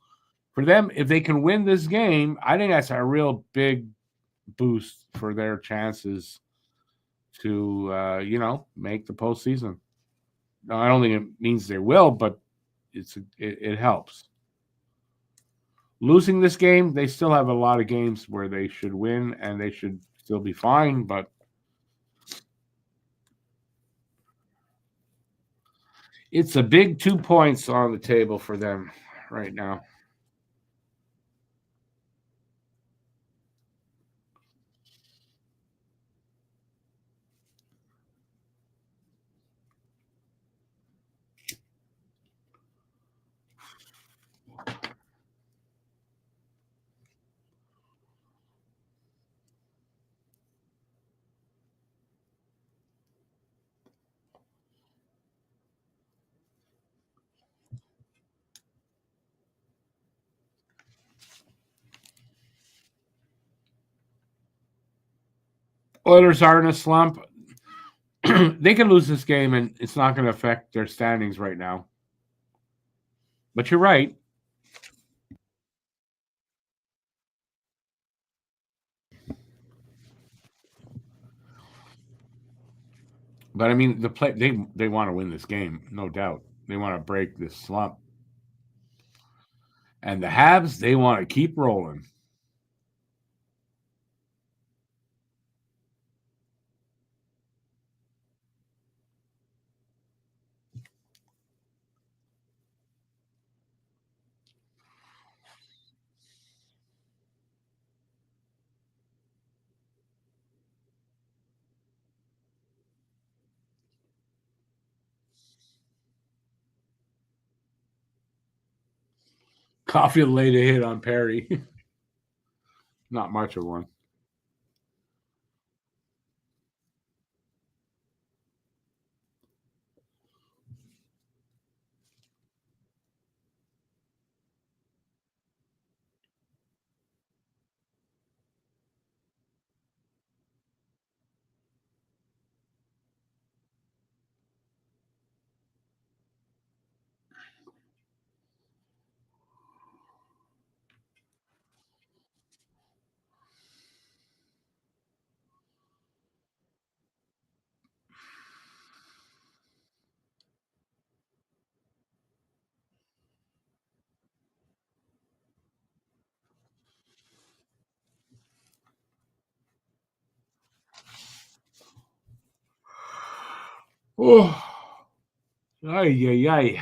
For them, if they can win this game, I think that's a real big boost for their chances to make the postseason. Now, I don't think it means they will, but it helps. Losing this game, they still have a lot of games where they should win and they should still be fine, but it's a big 2 points on the table for them right now. Oilers are in a slump. They can lose this game and it's not going to affect their standings right now. But you're right. But I mean, they want to win this game, no doubt. They want to break this slump. And the Habs, they want to keep rolling. Caufield laid a hit on Perry. Not much of one. Oh, ay, ay, ay.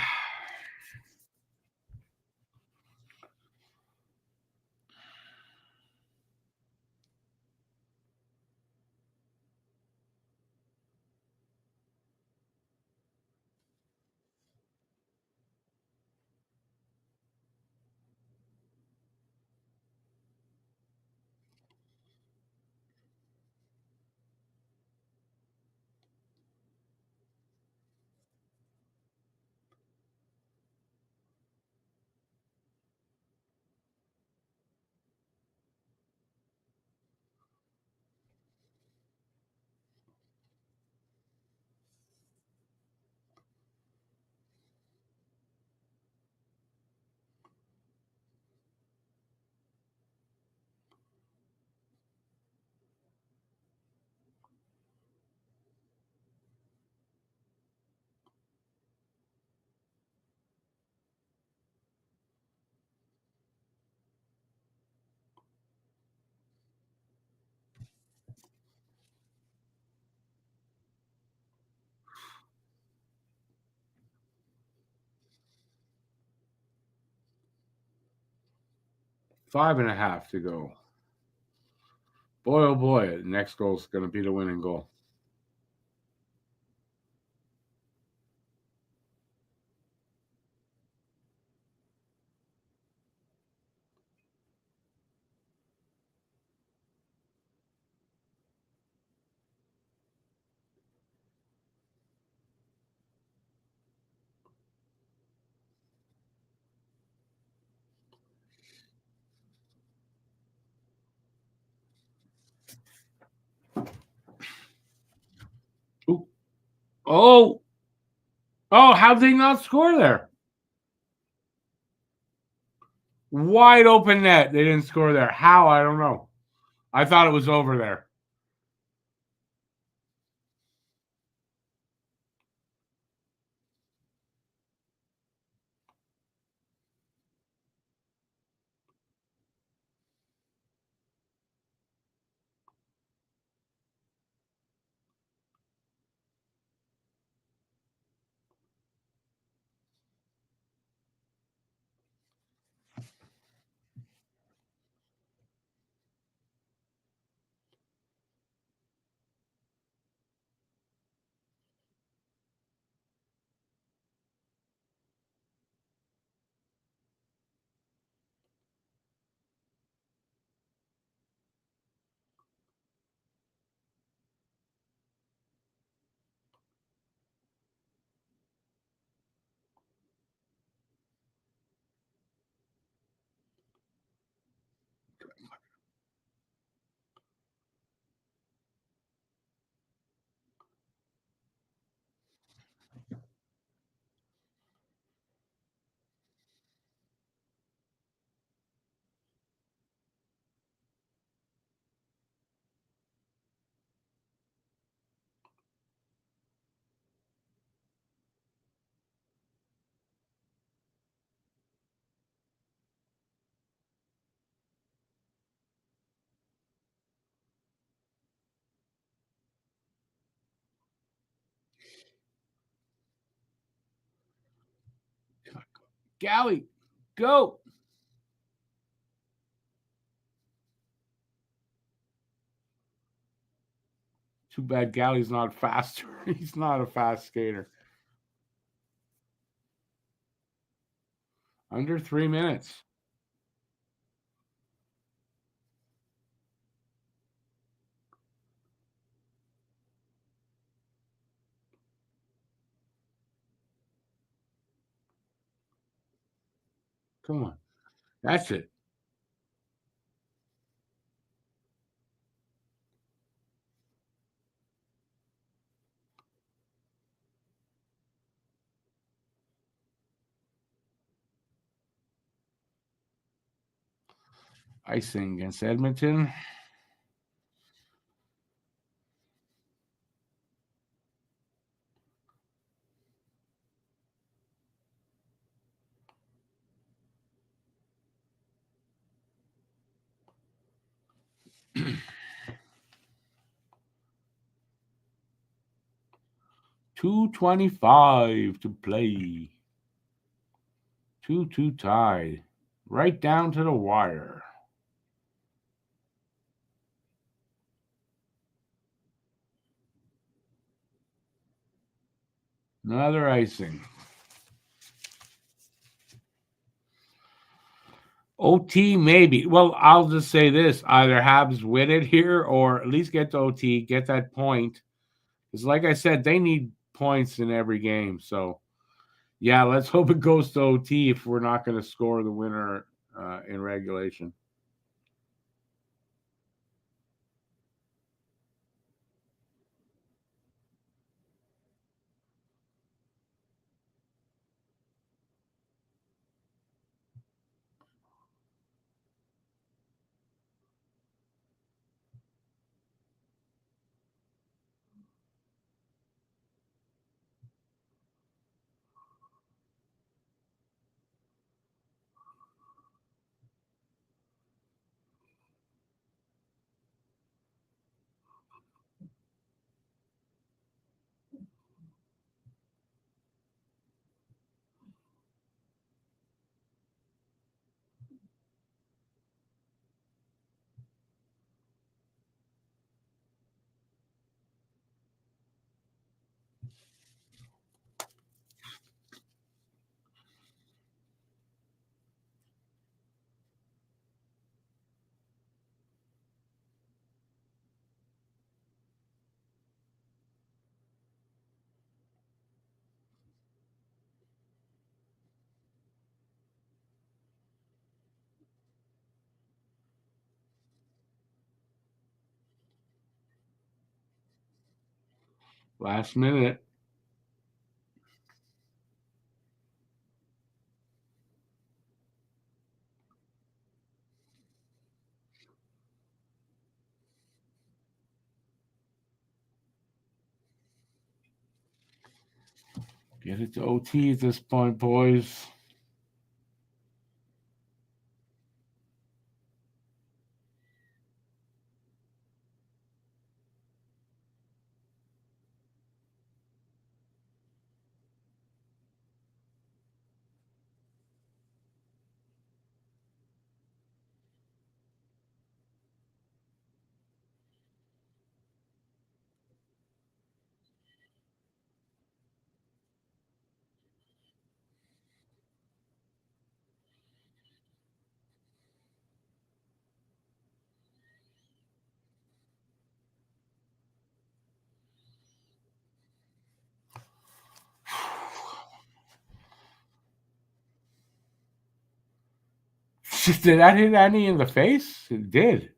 5.5 to go. Boy, oh boy, the next goal is going to be the winning goal. Ooh. Oh, how'd they not score there? Wide open net. They didn't score there. How? I don't know. I thought it was over there. Galley, go. Too bad Galley's not faster. He's not a fast skater. Under 3 minutes. Come on. That's it. Icing against Edmonton. $2.25 to play. 2-2 tied. Right down to the wire. Another icing. OT, maybe. Well, I'll just say this. Either Habs win it here or at least get to OT, get that point. Because like I said, they need points in every game. So, yeah, let's hope it goes to OT if we're not going to score the winner in regulation. Last minute. Get it to OT at this point, boys. Did that hit Annie in the face? It did.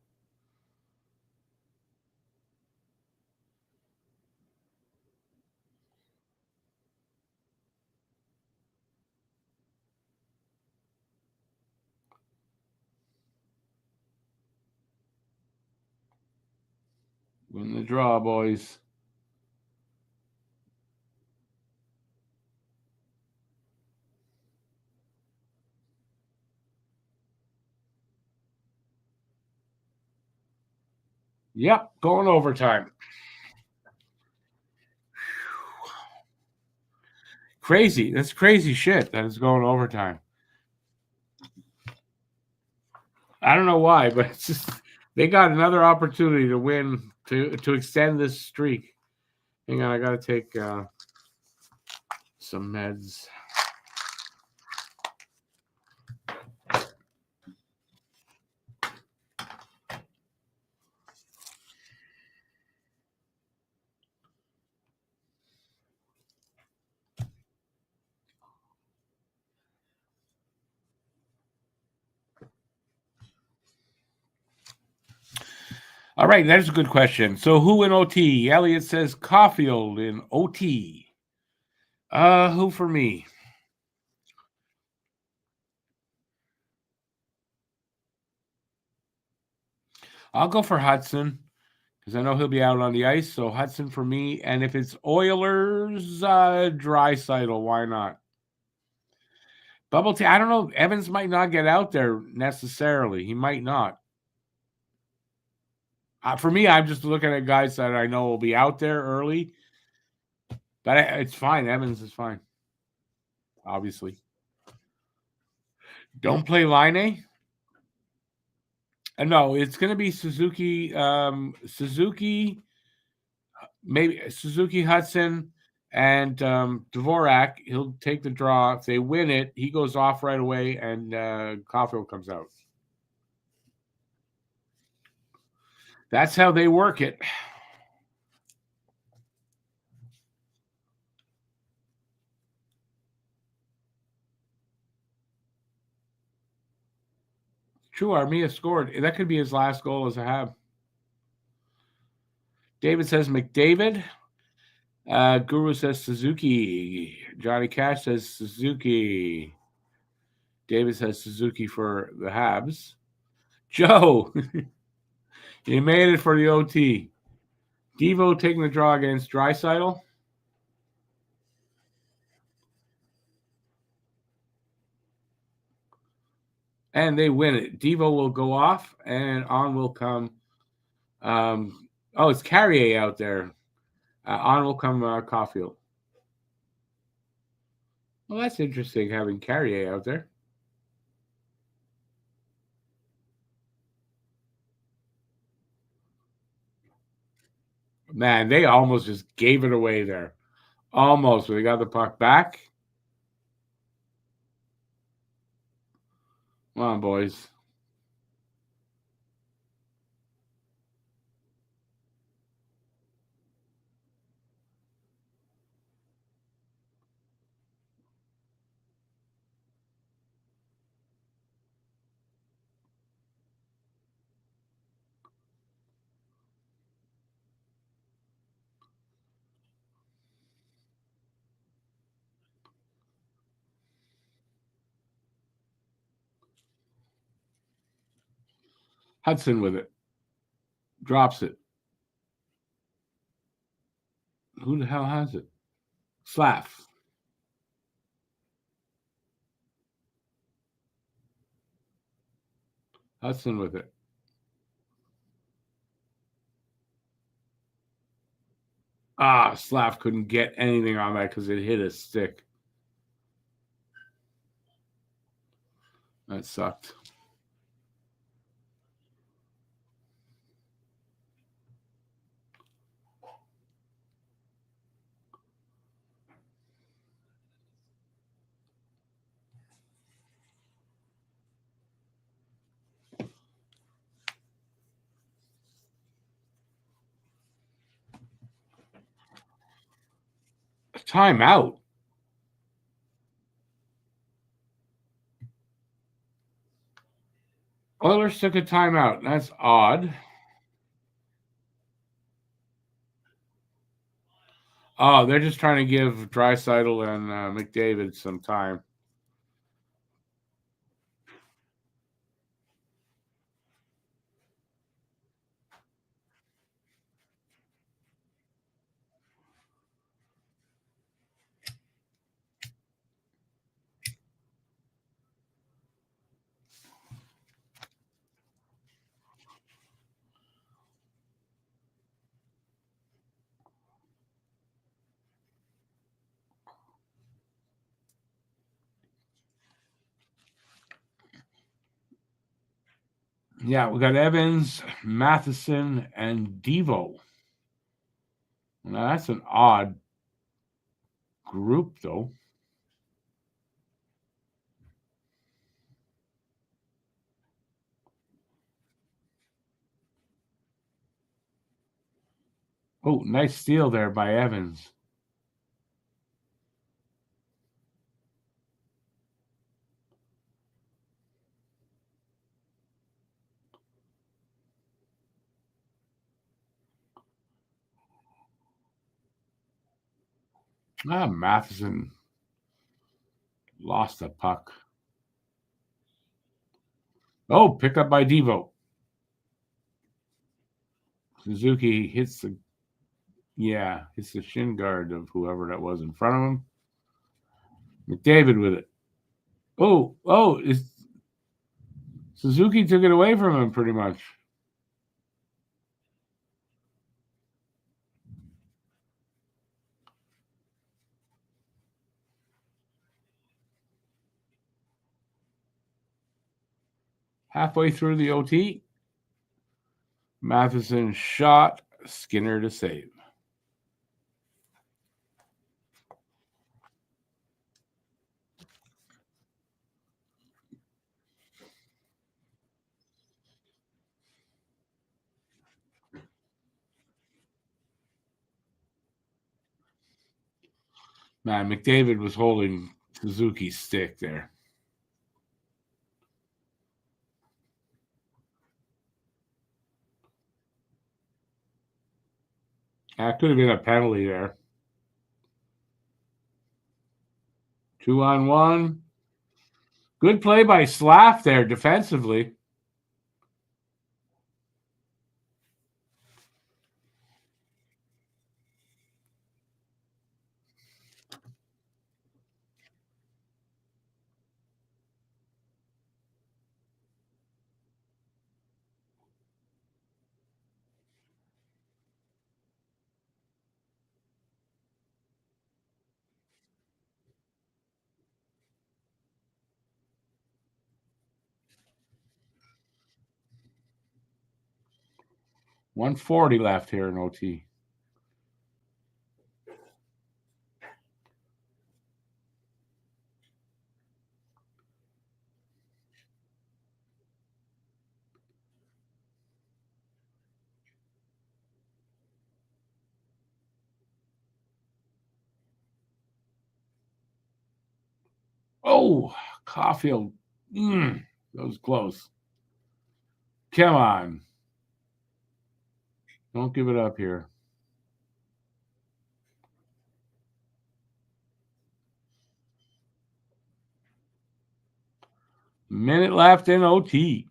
Win the draw, boys. Yep, going overtime. Crazy. That's crazy shit that is going overtime. I don't know why, but it's just they got another opportunity to win to extend this streak. Hang on, I gotta take some meds. All right, that's a good question. So who in OT? Elliot says Caufield in OT. Who for me? I'll go for Hudson because I know he'll be out on the ice. So Hudson for me. And if it's Oilers, Draisaitl, why not? Bubble T. I don't know. Evans might not get out there necessarily. He might not. For me, I'm just looking at guys that I know will be out there early. But it's fine. Evans is fine. Obviously. Don't play Line. No, it's going to be Suzuki. Suzuki, maybe Suzuki Hudson and Dvorak. He'll take the draw. If they win it, he goes off right away, and Caufield comes out. That's how they work it. True, Armia scored. That could be his last goal as a Hab. David says McDavid. Guru says Suzuki. Johnny Cash says Suzuki. David says Suzuki for the Habs. Joe, you made it for the OT. Devo taking the draw against Draisaitl. And they win it. Devo will go off, and on will come. It's Carrier out there. On will come Caufield. Well, that's interesting having Carrier out there. Man, they almost just gave it away there. Almost. They got the puck back. Come on, boys. Hudson with it. Drops it. Who the hell has it? Slav. Hudson with it. Slav couldn't get anything on that because it hit his stick. That sucked. Timeout. Oilers took a timeout. That's odd. Oh, they're just trying to give Draisaitl and McDavid some time. Yeah, we got Evans, Matheson, and Devo. Now, that's an odd group, though. Oh, nice steal there by Evans. Matheson lost the puck. Oh, picked up by Devo. Suzuki hits the shin guard of whoever that was in front of him. McDavid with it. Suzuki took it away from him pretty much. Halfway through the OT, Matheson shot, Skinner to save. Man, McDavid was holding Suzuki's stick there. That could have been a penalty there. 2-on-1. Good play by Slav there defensively. .140 left here in OT. Oh, Caufield. That was close. Come on. Don't give it up here. Minute left in OT.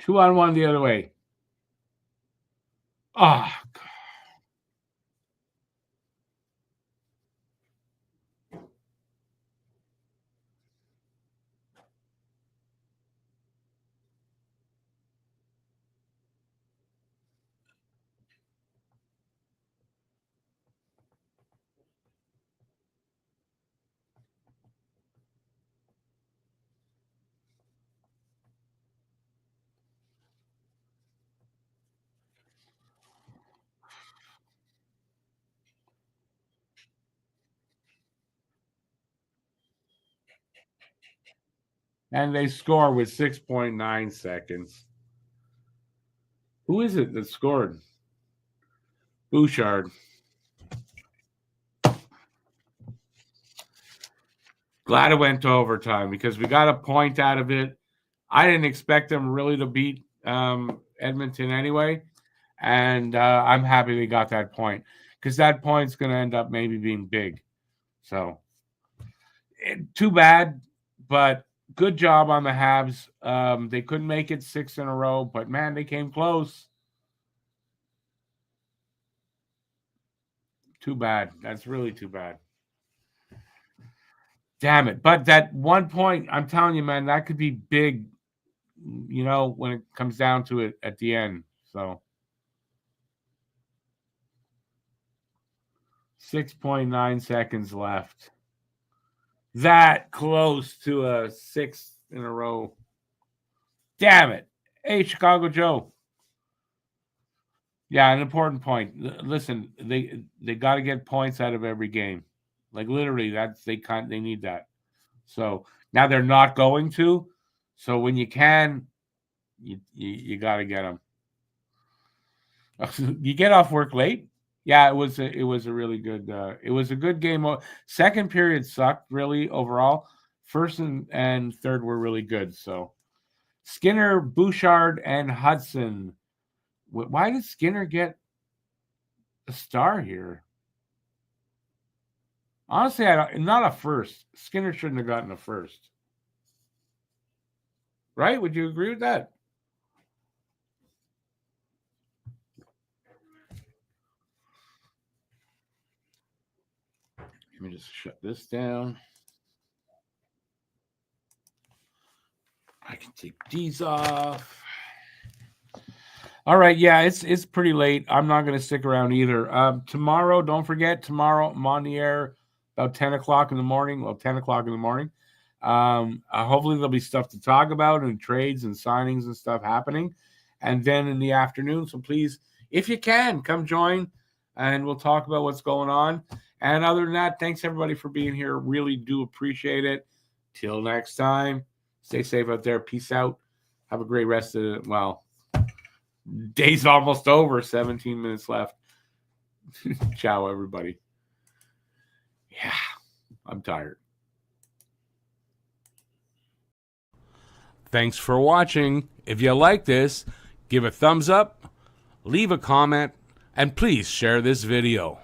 2-on-1 the other way. Ah, oh, and they score with 6.9 seconds. Who is it that scored? Bouchard. Glad it went to overtime because we got a point out of it. I didn't expect them really to beat Edmonton anyway, and I'm happy we got that point because that point's going to end up maybe being big. So, too bad, but good job on the Habs. They couldn't make it 6 in a row, but man, they came close. Too bad. That's really too bad. Damn it. But that 1 point, I'm telling you, man, that could be big, you know, when it comes down to it at the end. So 6.9 seconds left. That close to a 6th in a row. Damn it. Hey, Chicago Joe. Yeah, an important point. Listen, they got to get points out of every game. Like literally, they need that. So now they're not going to. So when you can, you got to get them. You get off work late. Yeah, it was a really good. It was a good game. Second period sucked really overall. First and third were really good. So Skinner, Bouchard, and Hudson. Why did Skinner get a star here? Honestly, not a first. Skinner shouldn't have gotten a first. Right? Would you agree with that? Let me just shut this down. I can take these off. All right, yeah, it's pretty late. I'm not going to stick around either. Tomorrow, don't forget, tomorrow I'm on the air about 10 o'clock in the morning. Well, 10 o'clock in the morning. Hopefully there'll be stuff to talk about and trades and signings and stuff happening. And then in the afternoon, so please, if you can, come join and we'll talk about what's going on. And other than that, thanks everybody for being here. Really do appreciate it. Till next time, stay safe out there. Peace out. Have a great rest of it. Well, day's almost over. 17 minutes left. Ciao, everybody. Yeah, I'm tired. Thanks for watching. If you like this, give a thumbs up, leave a comment, and please share this video.